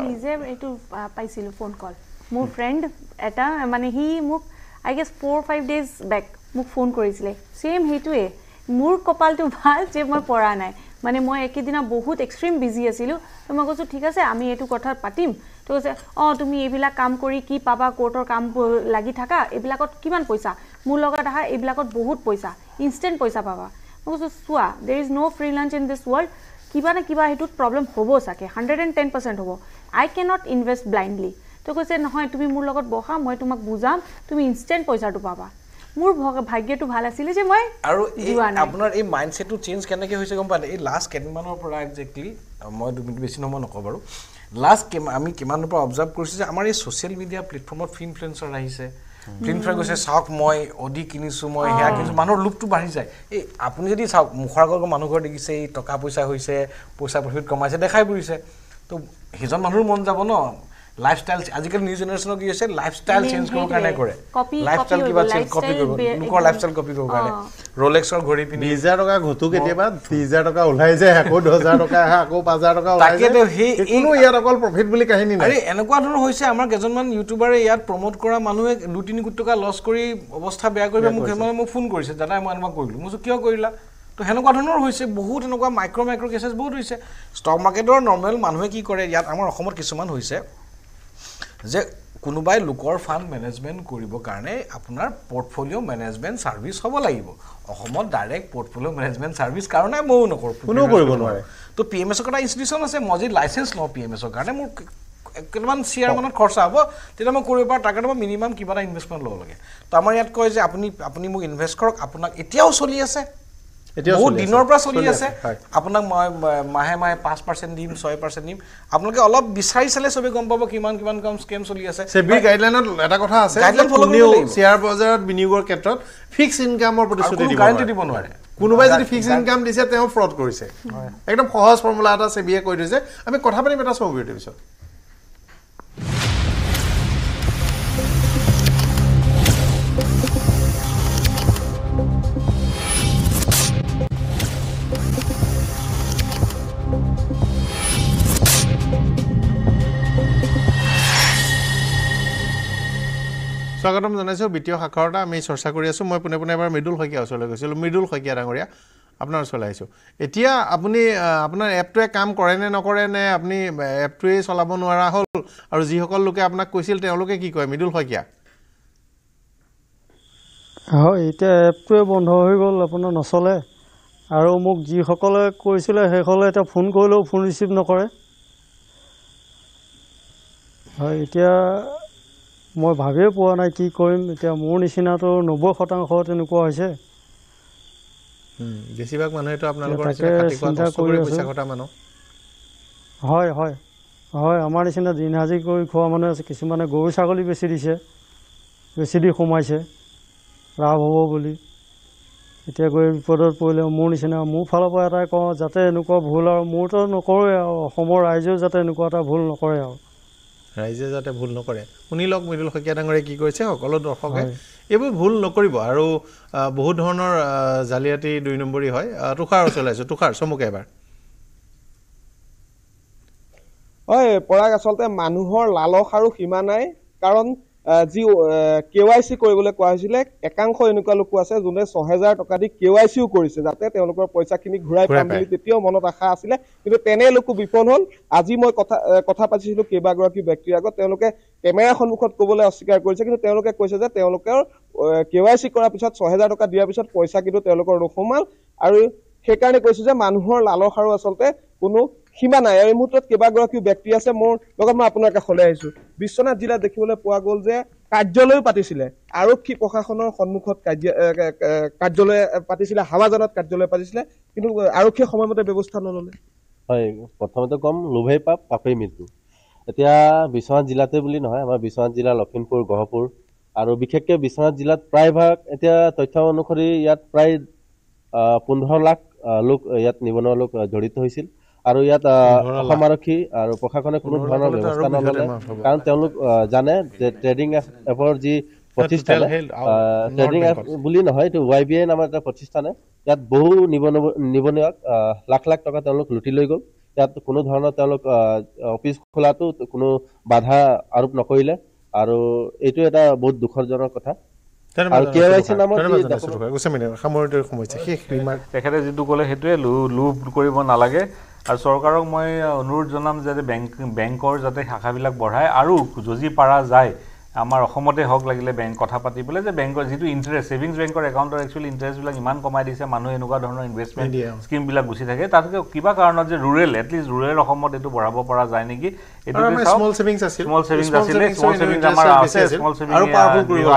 নিজে এইটো পাইছিলোঁ ফোন কল মোৰ ফ্ৰেণ্ড এটা মানে সি মোক আই গেছ 4-5 ডেজ বেক মোক ফোন কৰিছিলে ছেম সেইটোৱে মোৰ কপালটো ভাল যে মই পৰা নাই মানে মই একেদিনা বহুত এক্সট্ৰিম বিজি আছিলোঁ তো মই কৈছোঁ ঠিক আছে আমি এইটো কথা পাতিম তো কৈছে তুমি এইবিলাক কাম কৰি কি পাবা কোৰ্টৰ কাম লাগি থাকা এইবিলাকত কিমান পইচা মোৰ লগত আহা এইবিলাকত বহুত পইচা ইনষ্টেণ্ট পইচা পাবা মই কৈছোঁ চোৱা there is no' free lunch in this world কিবা না কিবা সেইটোত প্ৰব্লেম হ'ব চাগে 110% হ'ব আই কেনট ইনভেষ্ট ব্লাইণ্ডলি তো কৈছে নহয় তুমি মোৰ লগত বহা মই তোমাক বুজাম তুমি ইনষ্টেণ্ট পইচাটো পাবা মোৰ ভাগ্যটো ভাল আছিলে যে মই আৰু আপোনাৰ এই মাইণ্ডছেটটো চেঞ্জ কেনেকৈ হৈছে গম পালে এই লাষ্ট কেইদিনমানৰ পৰা একজেক্টলি মই 2 মিনিট বেছি সময় নকওঁ বাৰু লাষ্ট আমি কিমানৰ পৰা অবজাৰ্ভ কৰিছোঁ যে আমাৰ এই ছ'চিয়েল মিডিয়া প্লেটফৰ্মত ইনফ্লুৱেঞ্চাৰ আহিছে ইনফ্লুৱেঞ্চাৰ কৈছে চাওক মই অডি কিনিছোঁ মই সেয়া কিনিছোঁ মানুহৰ লোভটো বাঢ়ি যায় এই আপুনি যদি চাওক মুখৰ আগৰ মানুহ ঘৰ দেখিছে এই টকা পইচা হৈছে পইচা প্ৰফিট কমাইছে দেখাই পৰিছে তো সেইজন মানুহৰ মন যাব ন লাইফষ্টাইল আজিকালি নিউ জেনেৰেশ্যনৰ কি হৈছে লাইফষ্টাইল চেঞ্জ কৰিবৰ কাৰণে কৰে লাইফষ্টাইল কিবা চেঞ্জ কপি কৰিব লোকৰ লাইফষ্টাইল কপি কৰিবৰ কাৰণে ৰোলেক্সৰ ঘড়ী পিন্ধি 2,000 টকা ঘটো কেতিয়াবা 3,000 টকা ওলাই যায় আকৌ 10,000 টকা আহে আকৌ 5,000 টকা ওলাই যায় কোনো ইয়াত অকল প্ৰফিট বুলি কাহিনী নাই এনেকুৱা ধৰণৰ হৈছে আমাৰ কেইজনমান ইউটিউবাৰে ইয়াত প্ৰমোট কৰা মানুহে 2-3 কোটি টকা লছ কৰি অৱস্থা বেয়া কৰি মোক ফোন কৰিছে দাদা মই এনেকুৱা কৰিলোঁ মই কিয় কৰিলা তো সেনেকুৱা ধৰণৰ হৈছে বহুত এনেকুৱা মাইক্ৰ কেছেছ বহুত হৈছে ষ্টক মাৰ্কেটৰ নৰ্মেল মানুহে কি কৰে ইয়াত আমাৰ অসমত কিছুমান হৈছে যে কোনোবাই লোকৰ ফাণ্ড মেনেজমেণ্ট কৰিবৰ কাৰণে আপোনাৰ পৰ্টফলিঅ' মেনেজমেণ্ট ছাৰ্ভিচ হ'ব লাগিব অসমত ডাইৰেক্ট পৰ্টফলিঅ' মেনেজমেণ্ট ছাৰ্ভিচ কাৰণে ময়ো নকৰোঁ কোনেও কৰিব নোৱাৰে তো PMSৰ এটা ইনষ্টিটিউশ্যন আছে মই যদি লাইচেঞ্চ লওঁ PMSৰ কাৰণে মোৰ কেইটামান শ্বেয়াৰ মানত খৰচা হ'ব তেতিয়া মই কৰিব পাৰোঁ তাৰ কাৰণে মই মিনিমাম কিবা এটা ইনভেষ্টমেণ্ট ল'ব লাগে তো আমাৰ ইয়াত কয় যে আপুনি মোক ইনভেষ্ট কৰক আপোনাক এতিয়াও চলি আছে বহুত দিনৰ পৰা চলি আছে আপোনাক মই মাহে 5% দিম 6% দিম আপোনালোকে অলপ বিচাৰি চালে চবে গম পাব কিমান কম স্কেম চলি আছে সেবি গাইডলাইনত এটা কথা আছে শ্বেয়াৰ বজাৰত বিনিয়োগৰ ক্ষেত্ৰত ফিক্স ইনকামৰ প্ৰতিশ্ৰুতি দিব নোৱাৰে কোনোবাই যদি ফিক্স ইনকাম দিছে তেওঁ ফ্ৰড কৰিছে একদম সহজ ফৰ্মুলা এটা সেবিয়ে কৈ দিছে আমি কথা পাতিম এটা সবিৰতিৰ পিছত স্বাগতম জনাইছোঁ বিত্তীয় সাক্ষৰতা আমি চৰ্চা কৰি আছোঁ মই পোনে পোনে এবাৰ মৃদুল শইকীয়া ওচৰলৈ গৈছিলোঁ মৃদুল শইকীয়া ডাঙৰীয়া আপোনাৰ ওচৰলৈ আহিছোঁ এতিয়া আপুনি আপোনাৰ এপটোৱে কাম কৰে নে নকৰে নে আপুনি এপটোৱে চলাব নোৱাৰা হ'ল আৰু যিসকল লোকে আপোনাক কৈছিল তেওঁলোকে কি কয় মৃদুল শইকীয়া হয় এতিয়া এপটোৱে বন্ধ হৈ গ'ল আপোনাৰ নচলে আৰু মোক যিসকলে কৈছিলে সেইসকলে এতিয়া ফোন কৰিলেও ফোন ৰিচিভ নকৰে হয় এতিয়া মই ভাবিয়ে পোৱা নাই কি কৰিম এতিয়া মোৰ নিচিনাটো 90% তেনেকুৱা হৈছে বেছিভাগ মানুহেতো আপোনালোকৰ তাকে নিচিনা খাটি খোৱা চিন্তা কষ্ট কৰি কৰি আছো। পইচা ঘটা মানুহ হয় হয় হয় আমাৰ নিচিনা দিন হাজি কৰি খোৱা মানুহ আছে কিছুমানে গৰু ছাগলী বেচি দিছে বেচি দি সোমাইছে লাভ হ'ব বুলি এতিয়া গৈ বিপদত পৰিলে মোৰ নিচিনা মোৰ ফালৰ পৰা এটাই কওঁ যাতে এনেকুৱা ভুল আৰু মোৰতো নকৰোৱে আৰু অসমৰ ৰাইজেও যাতে এনেকুৱা এটা ভুল নকৰে আৰু ৰাইজে যাতে ভুল নকৰে শুনি লওক মৃদুল শইকীয়া ডাঙৰীয়ে কি কৰিছে সকলো দৰ্শকে হয়। এইবোৰ ভুল নকৰিব আৰু বহুত ধৰণৰ জালিয়াতি 2 নম্বৰী হয় তুষাৰ চলাইছো তুষাৰ চমুকে এবাৰ হয় পৰাগ আচলতে মানুহৰ লালস আৰু সীমা নাই কাৰণ যি KYC কৰিবলৈ কোৱা হৈছিলে একাংশ এনেকুৱা লোক আছে যোনে 6000 টকা দি KYCও কৰিছে যাতে তেওঁলোকৰ পইচাখিনি ঘূৰাই পাম বুলি তেতিয়াও মনত আশা আছিলে কিন্তু তেনে লোকো বিফল হ'ল আজি মই কথা পাতিছিলো কেইবাগৰাকী ব্যক্তিৰ আগত তেওঁলোকে কেমেৰা সন্মুখত ক'বলৈ অস্বীকাৰ কৰিছে কিন্তু তেওঁলোকে কৈছে যে তেওঁলোকৰ KYC কৰাৰ পিছত 6000 টকা দিয়াৰ পিছত পইচা কিন্তু তেওঁলোকৰ নোসোমাল আৰু সেইকাৰণে কৈছো যে মানুহৰ লালস আৰু আচলতে কোনো সীমা নাই আৰু এই মুহূৰ্তত কেইবাগৰাকী ব্যক্তি আছে মোৰ লগত মই আপোনাৰ কাষলৈ আহিছো বিশ্বনাথ জিলাত দেখিবলৈ পোৱা গ'ল যে কাৰ্যালয় পাতিছিলে আৰক্ষী প্ৰশাসনৰ সন্মুখত কাৰ্যালয় পাতিছিলে হাৱাজানত কাৰ্যালয় পাতিছিলে কিন্তু আৰক্ষীয়ে সময়মতে ব্যৱস্থা নললে হয় প্ৰথমতে কম লোভেই পাপ পাপেই মৃত্যু এতিয়া বিশ্বনাথ জিলাতে বুলি নহয় আমাৰ বিশ্বনাথ জিলা লখিমপুৰ গহপুৰ আৰু বিশেষকৈ বিশ্বনাথ জিলাত প্ৰায়ভাগ এতিয়া তথ্য অনুসৰি ইয়াত প্ৰায় 15 লাখ লোক ইয়াত নিবনুৱা লোক জড়িত হৈছিল আৰু ইয়াত অসম আৰক্ষী আৰু প্ৰশাসনে কোনো ধৰণৰ ব্যৱস্থা নললে কাৰণ তেওঁলোক জানে যে ট্ৰেডিং এপৰ যি প্ৰতিষ্ঠান ট্ৰেডিং এপ বুলি নহয় এইটো YBI নামৰ এটা প্ৰতিষ্ঠানে ইয়াত বহু নিবনুৱাক লাখ লাখ টকা তেওঁলোক লুটি লৈ গ'ল ইয়াত কোনো ধৰণৰ তেওঁলোক অফিচ খোলাটো কোনো বাধা আৰোপ নকৰিলে আৰু এইটো এটা বহুত দুখজনক কথা আৰু KYC নামৰ তেখেতে যিটো ক'লে সেইটোৱে লোভ কৰিব নালাগে আৰু চৰকাৰক মই অনুৰোধ জনাম যে বেংকৰ যাতে শাখাবিলাক বঢ়ায় আৰু যদি পাৰা যায় আমাৰ অসমতে হওক লাগিলে বেংক কথা পাতিবলৈ যে বেংকৰ যিটো ইণ্টাৰেষ্ট ছেভিংছ বেংকৰ একাউণ্টৰ একচুৱেলি ইণ্টাৰেষ্টবিলাক ইমান কমাই দিছে মানুহে এনেকুৱা ধৰণৰ ইনভেষ্টমেণ্ট স্কিমবিলাক গুচি থাকে তাতকৈ কিবা কাৰণত যে এটলিষ্ট ৰুৰেল অসমত এইটো বঢ়াব পৰা যায় নেকি এইটো স্মল ছেভিংছ আমাৰ আছে স্মল ছেভিংছ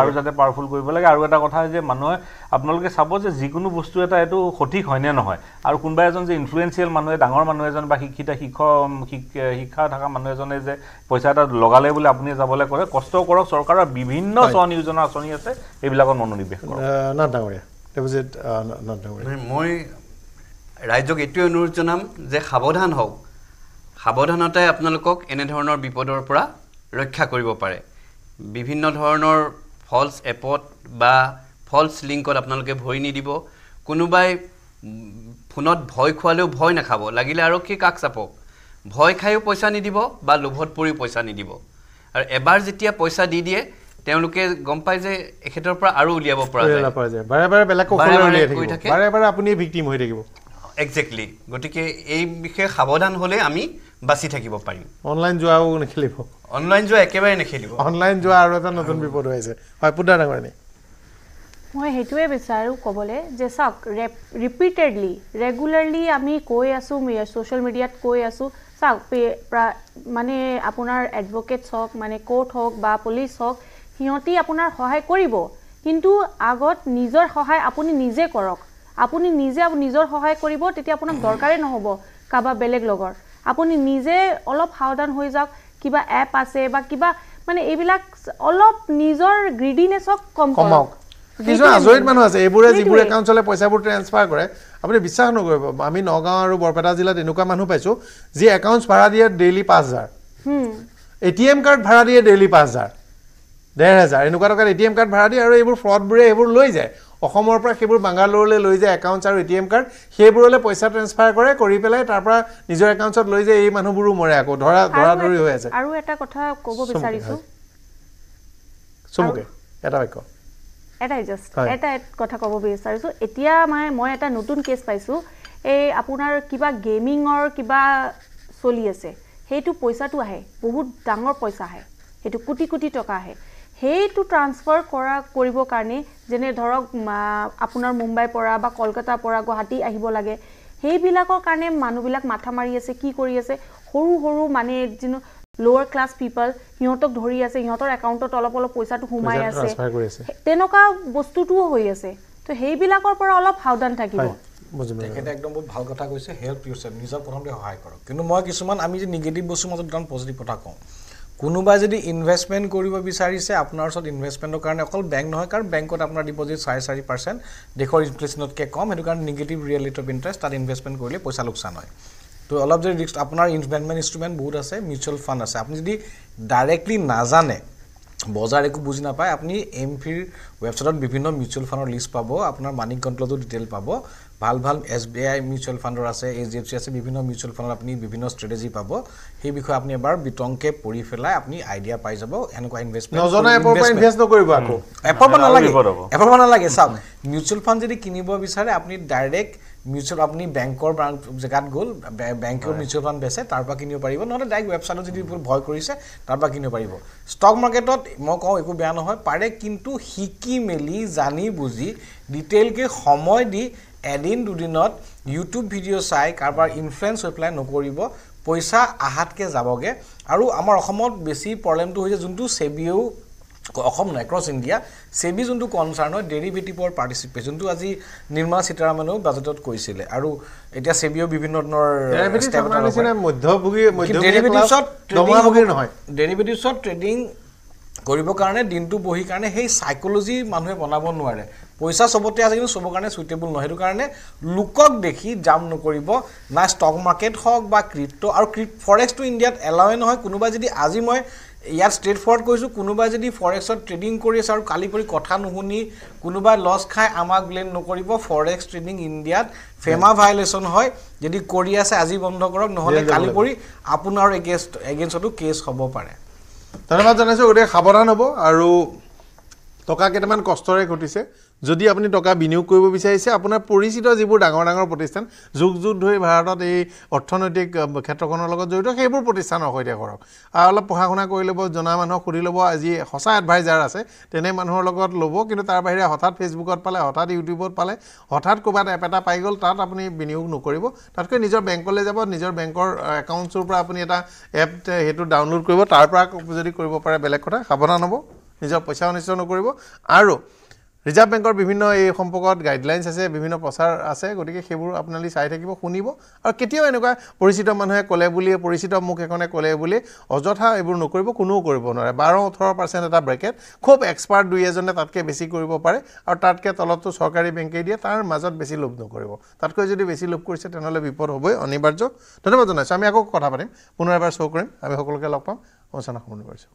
আৰু যাতে পাৱাৰফুল কৰিব লাগে আৰু এটা কথা যে মানুহে আপোনালোকে চাব যে যিকোনো বস্তু এটা এইটো সঠিক হয়নে নহয় আৰু কোনোবা এজন যে ইনফ্লুৱেঞ্চিয়েল মানুহে ডাঙৰ মানুহ এজন বা শিক্ষা থকা মানুহ এজনে যে পইচা এটা লগালে বুলি আপুনি যাবলৈ কৰে কষ্ট কৰক চৰকাৰৰ বিভিন্ন স্বনিয়োজনৰ আঁচনি আছে এইবিলাকত মনোনিৱেশ কৰক মই ৰাইজক এইটোৱে অনুৰোধ জনাম যে সাৱধান হওক সাৱধানতাই আপোনালোকক এনেধৰণৰ বিপদৰ পৰা ৰক্ষা কৰিব পাৰে বিভিন্ন ধৰণৰ ফলছ এপত বা ফলছ লিংকত আপোনালোকে ভৰি নিদিব কোনোবাই ফোনত ভয় খোৱালেও ভয় নাখাব লাগিলে আৰক্ষী কাষ চাপক ভয় খায়ো পইচা নিদিব বা লোভত পৰিও পইচা নিদিব আৰু এবাৰ যেতিয়া পইচা দি দিয়ে তেওঁলোকে গম পায় যে এখেতৰ পৰা আৰু উলিয়াব পৰা যায় বাৰে বেলেগক বাৰে আপুনি ভিক্টিম হৈ থাকিব এক্সেক্টলি গতিকে এই বিষয়ে সাৱধান হ'লে আমি বাচি থাকিব পাৰিম অনলাইন যোৱাও নেখেলিব অনলাইন যোৱা একেবাৰে নেখেলিব অনলাইন যোৱা আৰু এটা নতুন বিপদ হৈছে হয় পুদা ডাঙৰনি মই হেতুৱে বিচাৰো ক'বলৈ যে চাওক ৰিপিটেডলি ৰেগুলাৰলি আমি কৈ আছো সোশ্যাল মিডিয়াত কৈ আছো চাওক মানে আপোনাৰ এডভকেটছ হওক মানে কোৰ্ট হওক বা পুলিচ হওক সিহঁতি আপোনাৰ সহায় কৰিব কিন্তু আগত নিজৰ সহায় আপুনি নিজে কৰক আপুনি নিজে নিজৰ সহায় কৰিব তেতিয়া আপোনাক দৰকাৰে নহ'ব কাবা বেলেগ লগৰ আপুনি নিজে অলপ সাৱধান হৈ যাওক কিবা এপ আছে বা কিবা মানে এইবিলাক অলপ নিজৰ গ্ৰিডিনেছক কম কৰক কিছু আজৰিত মানুহ আছে এইবোৰে যিবোৰ একাউণ্ট চলে পইচাবোৰ ট্ৰেন্সফাৰ কৰে আপুনি বিশ্বাস নকৰিব আমি নগাঁও আৰু বৰপেটা জিলাত এনেকুৱা মানুহ পাইছোঁ যি একাউণ্টছ ভাড়া দিয়ে ডেইলি 5000 ATM কাৰ্ড ভাড়া দিয়ে ডেইলি 5000 15,000 এনেকুৱা টকাত ATM কাৰ্ড ভাড়া দিয়ে আৰু এইবোৰ ফ্ৰডবোৰে এইবোৰ লৈ যায় অসমৰ পৰা সেইবোৰ বাংগালোৰলৈ লৈ যায় একাউণ্টছ আৰু ATM কাৰ্ড সেইবোৰলৈ পইচা ট্ৰেন্সফাৰ কৰি পেলাই তাৰ পৰা নিজৰ একাউণ্টছত লৈ যায় এই মানুহবোৰো মৰে আকৌ ধৰি হৈ আছে আৰু এটা কথা ক'ব বিচাৰিছোঁ চমুকে এটা বাক্য এটা কথা ক'ব বিচাৰিছোঁ এতিয়া মই এটা নতুন কেছ পাইছোঁ এই আপোনাৰ কিবা গেমিঙৰ কিবা চলি আছে সেইটো পইচাটো আহে বহুত ডাঙৰ পইচা আহে সেইটো কোটি টকা আহে সেইটো ট্ৰান্সফাৰ কৰিবৰ কাৰণে যেনে ধৰক আপোনাৰ মুম্বাইৰ পৰা বা কলকাতাৰ পৰা গুৱাহাটী আহিব লাগে সেইবিলাকৰ কাৰণে মানুহবিলাক মাথা মাৰি আছে কি কৰি আছে সৰু মানে লোৱাৰ ক্লাছ পিপল সিহঁতক ধৰি আছে সিহঁতৰ একাউণ্টত অলপ অলপ পইচাটো সোমাই আছে ট্ৰান্সফাৰ কৰি আছে তেনেকুৱা বস্তুটোও হৈ আছে তো সেইবিলাকৰ পৰা অলপ সাৱধান থাকিব তেখেতে একদম বহুত ভাল কথা কৈছে হেল্প ইউৰছেল্ফ নিজৰ প্ৰথমতে সহায় কৰক কিন্তু মই কিছুমান আমি যে নিগেটিভ বস্তুৰ মাজত দুটামান পজিটিভ কথা কওঁ কোনোবাই যদি ইনভেষ্টমেণ্ট কৰিব বিচাৰিছে আপোনাৰ ওচৰত ইনভেষ্টমেণ্টৰ কাৰণে অকল বেংক নহয় কাৰণ বেংকত আপোনাৰ ডিপজিট 4.5% দেশৰ ইনফ্লেশ্যনতকৈ কম সেইটো কাৰণে negative real rate of interest তাত ইনভেষ্টমেণ্ট কৰিলে পইচা লোকচান হয় তো অলপ যদি ৰিস্ক আপোনাৰ ইনভেষ্টমেণ্ট ইনষ্ট্ৰুমেণ্ট বহুত আছে মিউচুৱেল ফাণ্ড আছে আপুনি যদি ডাইৰেক্টলি নাজানে বজাৰ একো বুজি নাপায় আপুনি এমফিৰ ৱেবছাইটত বিভিন্ন মিউচুৱেল ফাণ্ডৰ লিষ্ট পাব আপোনাৰ মানি কণ্ট্ৰলতো ডিটেইল পাব ভাল ভাল SBI মিউচুৱেল ফাণ্ডৰ আছে HDFC আছে বিভিন্ন মিউচুৱেল ফাণ্ডত আপুনি বিভিন্ন ষ্ট্ৰেটেজি পাব সেই বিষয়ে আপুনি এবাৰ বিতংকে পঢ়ি পেলাই আপুনি আইডিয়া পাই যাব এনেকুৱা ইনভেষ্টমেণ্ট নজনা এপৰ পৰা ইনভেষ্ট নকৰিব আকৌ এপৰ পৰা নালাগে চাওক মিউচুৱেল ফাণ্ড যদি কিনিব বিচাৰে আপুনি ডাইৰেক্ট মিউচুৱেল আপুনি বেংকৰ জেগাত গ'ল বেংকৰ মিউচুৱেল ফাণ্ড বেচে তাৰ পৰা কিনিব পাৰিব নহ'লে ডাইৰেক্ট ৱেবছাইটত যদি ভয় কৰিছে তাৰ পৰা কিনিব পাৰিব ষ্টক মাৰ্কেটত মই কওঁ একো বেয়া নহয় পাৰে কিন্তু শিকি মেলি জানি বুজি ডিটেইলকৈ সময় দি এদিন দুদিনত ইউটিউব ভিডিঅ' চাই কাৰোবাৰ ইনফ্লুৱেঞ্চ হৈ পেলাই নকৰিব পইচা আহাতকৈ যাবগৈ আৰু আমাৰ অসমত বেছি প্ৰব্লেমটো হৈছে যোনটো সেবিও অসম নহয় ক্ৰছ ইণ্ডিয়া সেবি যোনটো কনচাৰ্ণ হয় ডেৰিভেটিভৰ পাৰ্টিচিপেট যোনটো আজি নিৰ্মলা সীতাৰামনেও বাজেটত কৈছিলে আৰু এতিয়া সেবিও বিভিন্ন ধৰণৰ ডেৰিভেটিভছত ট্ৰেডিং কৰিবৰ কাৰণে দিনটো বহি কাৰণে সেই সাইকোলজি মানুহে বনাব নোৱাৰে পইচা সবতে আছে কিন্তু সবৰ কাৰণে সুইটেবল নহয় সেইটো কাৰণে লোকক দেখি জাম নকৰিব না ষ্টক মাৰ্কেট হওক বা ক্ৰিপ্টো আৰু ফৰেক্সটো ইণ্ডিয়াত এলাউৱে নহয় কোনোবাই যদি আজি মই ইয়াত ষ্ট্ৰেট ফৰৱাৰ্ড কৈছোঁ কোনোবাই যদি ফৰেক্সত ট্ৰেডিং কৰি আছে আৰু কালি পৰি কথা নুশুনি কোনোবাই লছ খাই আমাক ব্লেম নকৰিব ফৰেক্স ট্ৰেডিং ইণ্ডিয়াত ফেমা ভাইলেশ্যন হয় যদি কৰি আছে আজি বন্ধ কৰক নহ'লে কালি পৰি আপোনাৰ এগেইনষ্টতো কেছ হ'ব পাৰে ধন্যবাদ জনাইছোঁ গতিকে সাৱধান হ'ব আৰু টকা কেইটামান কষ্টৰে ঘটিছে যদি আপুনি টকা বিনিয়োগ কৰিব বিচাৰিছে আপোনাৰ পৰিচিত যিবোৰ ডাঙৰ ডাঙৰ প্ৰতিষ্ঠান যুগ যুগ ধৰি ভাৰতত এই অৰ্থনৈতিক ক্ষেত্ৰখনৰ লগত জড়িত সেইবোৰ প্ৰতিষ্ঠানৰ সৈতে কৰক আৰু অলপ পঢ়া শুনা কৰি ল'ব জনা মানুহক সুধি ল'ব আজি সঁচা এডভাইজাৰ আছে তেনে মানুহৰ লগত ল'ব কিন্তু তাৰ বাহিৰে হঠাৎ ফেচবুকত পালে হঠাৎ ইউটিউবত পালে হঠাৎ ক'ৰবাত এপ এটা পাই গ'ল তাত আপুনি বিনিয়োগ নকৰিব তাতকৈ নিজৰ বেংকলৈ যাব নিজৰ বেংকৰ একাউণ্টছৰ পৰা আপুনি এটা এপ সেইটো ডাউনলোড কৰিব তাৰ পৰা যদি কৰিব পাৰে বেলেগ কথা সাৱধান হ'ব নিজৰ পইচা অনিষ্ট নকৰিব আৰু ৰিজাৰ্ভ বেংকৰ বিভিন্ন এই সম্পৰ্কত গাইডলাইনছ আছে বিভিন্ন প্ৰচাৰ আছে গতিকে সেইবোৰ আপোনালোকে চাই থাকিব শুনিব আৰু কেতিয়াও এনেকুৱা পৰিচিত মানুহে ক'লে বুলি পৰিচিত মুখ এখনে ক'লে বুলি অযথা এইবোৰ নকৰিব কোনেও কৰিব নোৱাৰে 12-18% এটা ব্ৰেকেট খুব এক্সপাৰ্ট দুই এজনে তাতকৈ বেছি কৰিব পাৰে আৰু তাতকৈ তলততো চৰকাৰী বেংকে দিয়ে তাৰ মাজত বেছি লোভ নকৰিব তাতকৈ যদি বেছি লোভ কৰিছে তেনেহ'লে বিপদ হ'বই অনিবাৰ্য ধন্যবাদ জনাইছোঁ আমি আকৌ কথা পাতিম পুনৰ এবাৰ শ্ব' কৰিম আমি সকলোকে লগ পাম অনুষ্ঠান সামৰণি কৰিছোঁ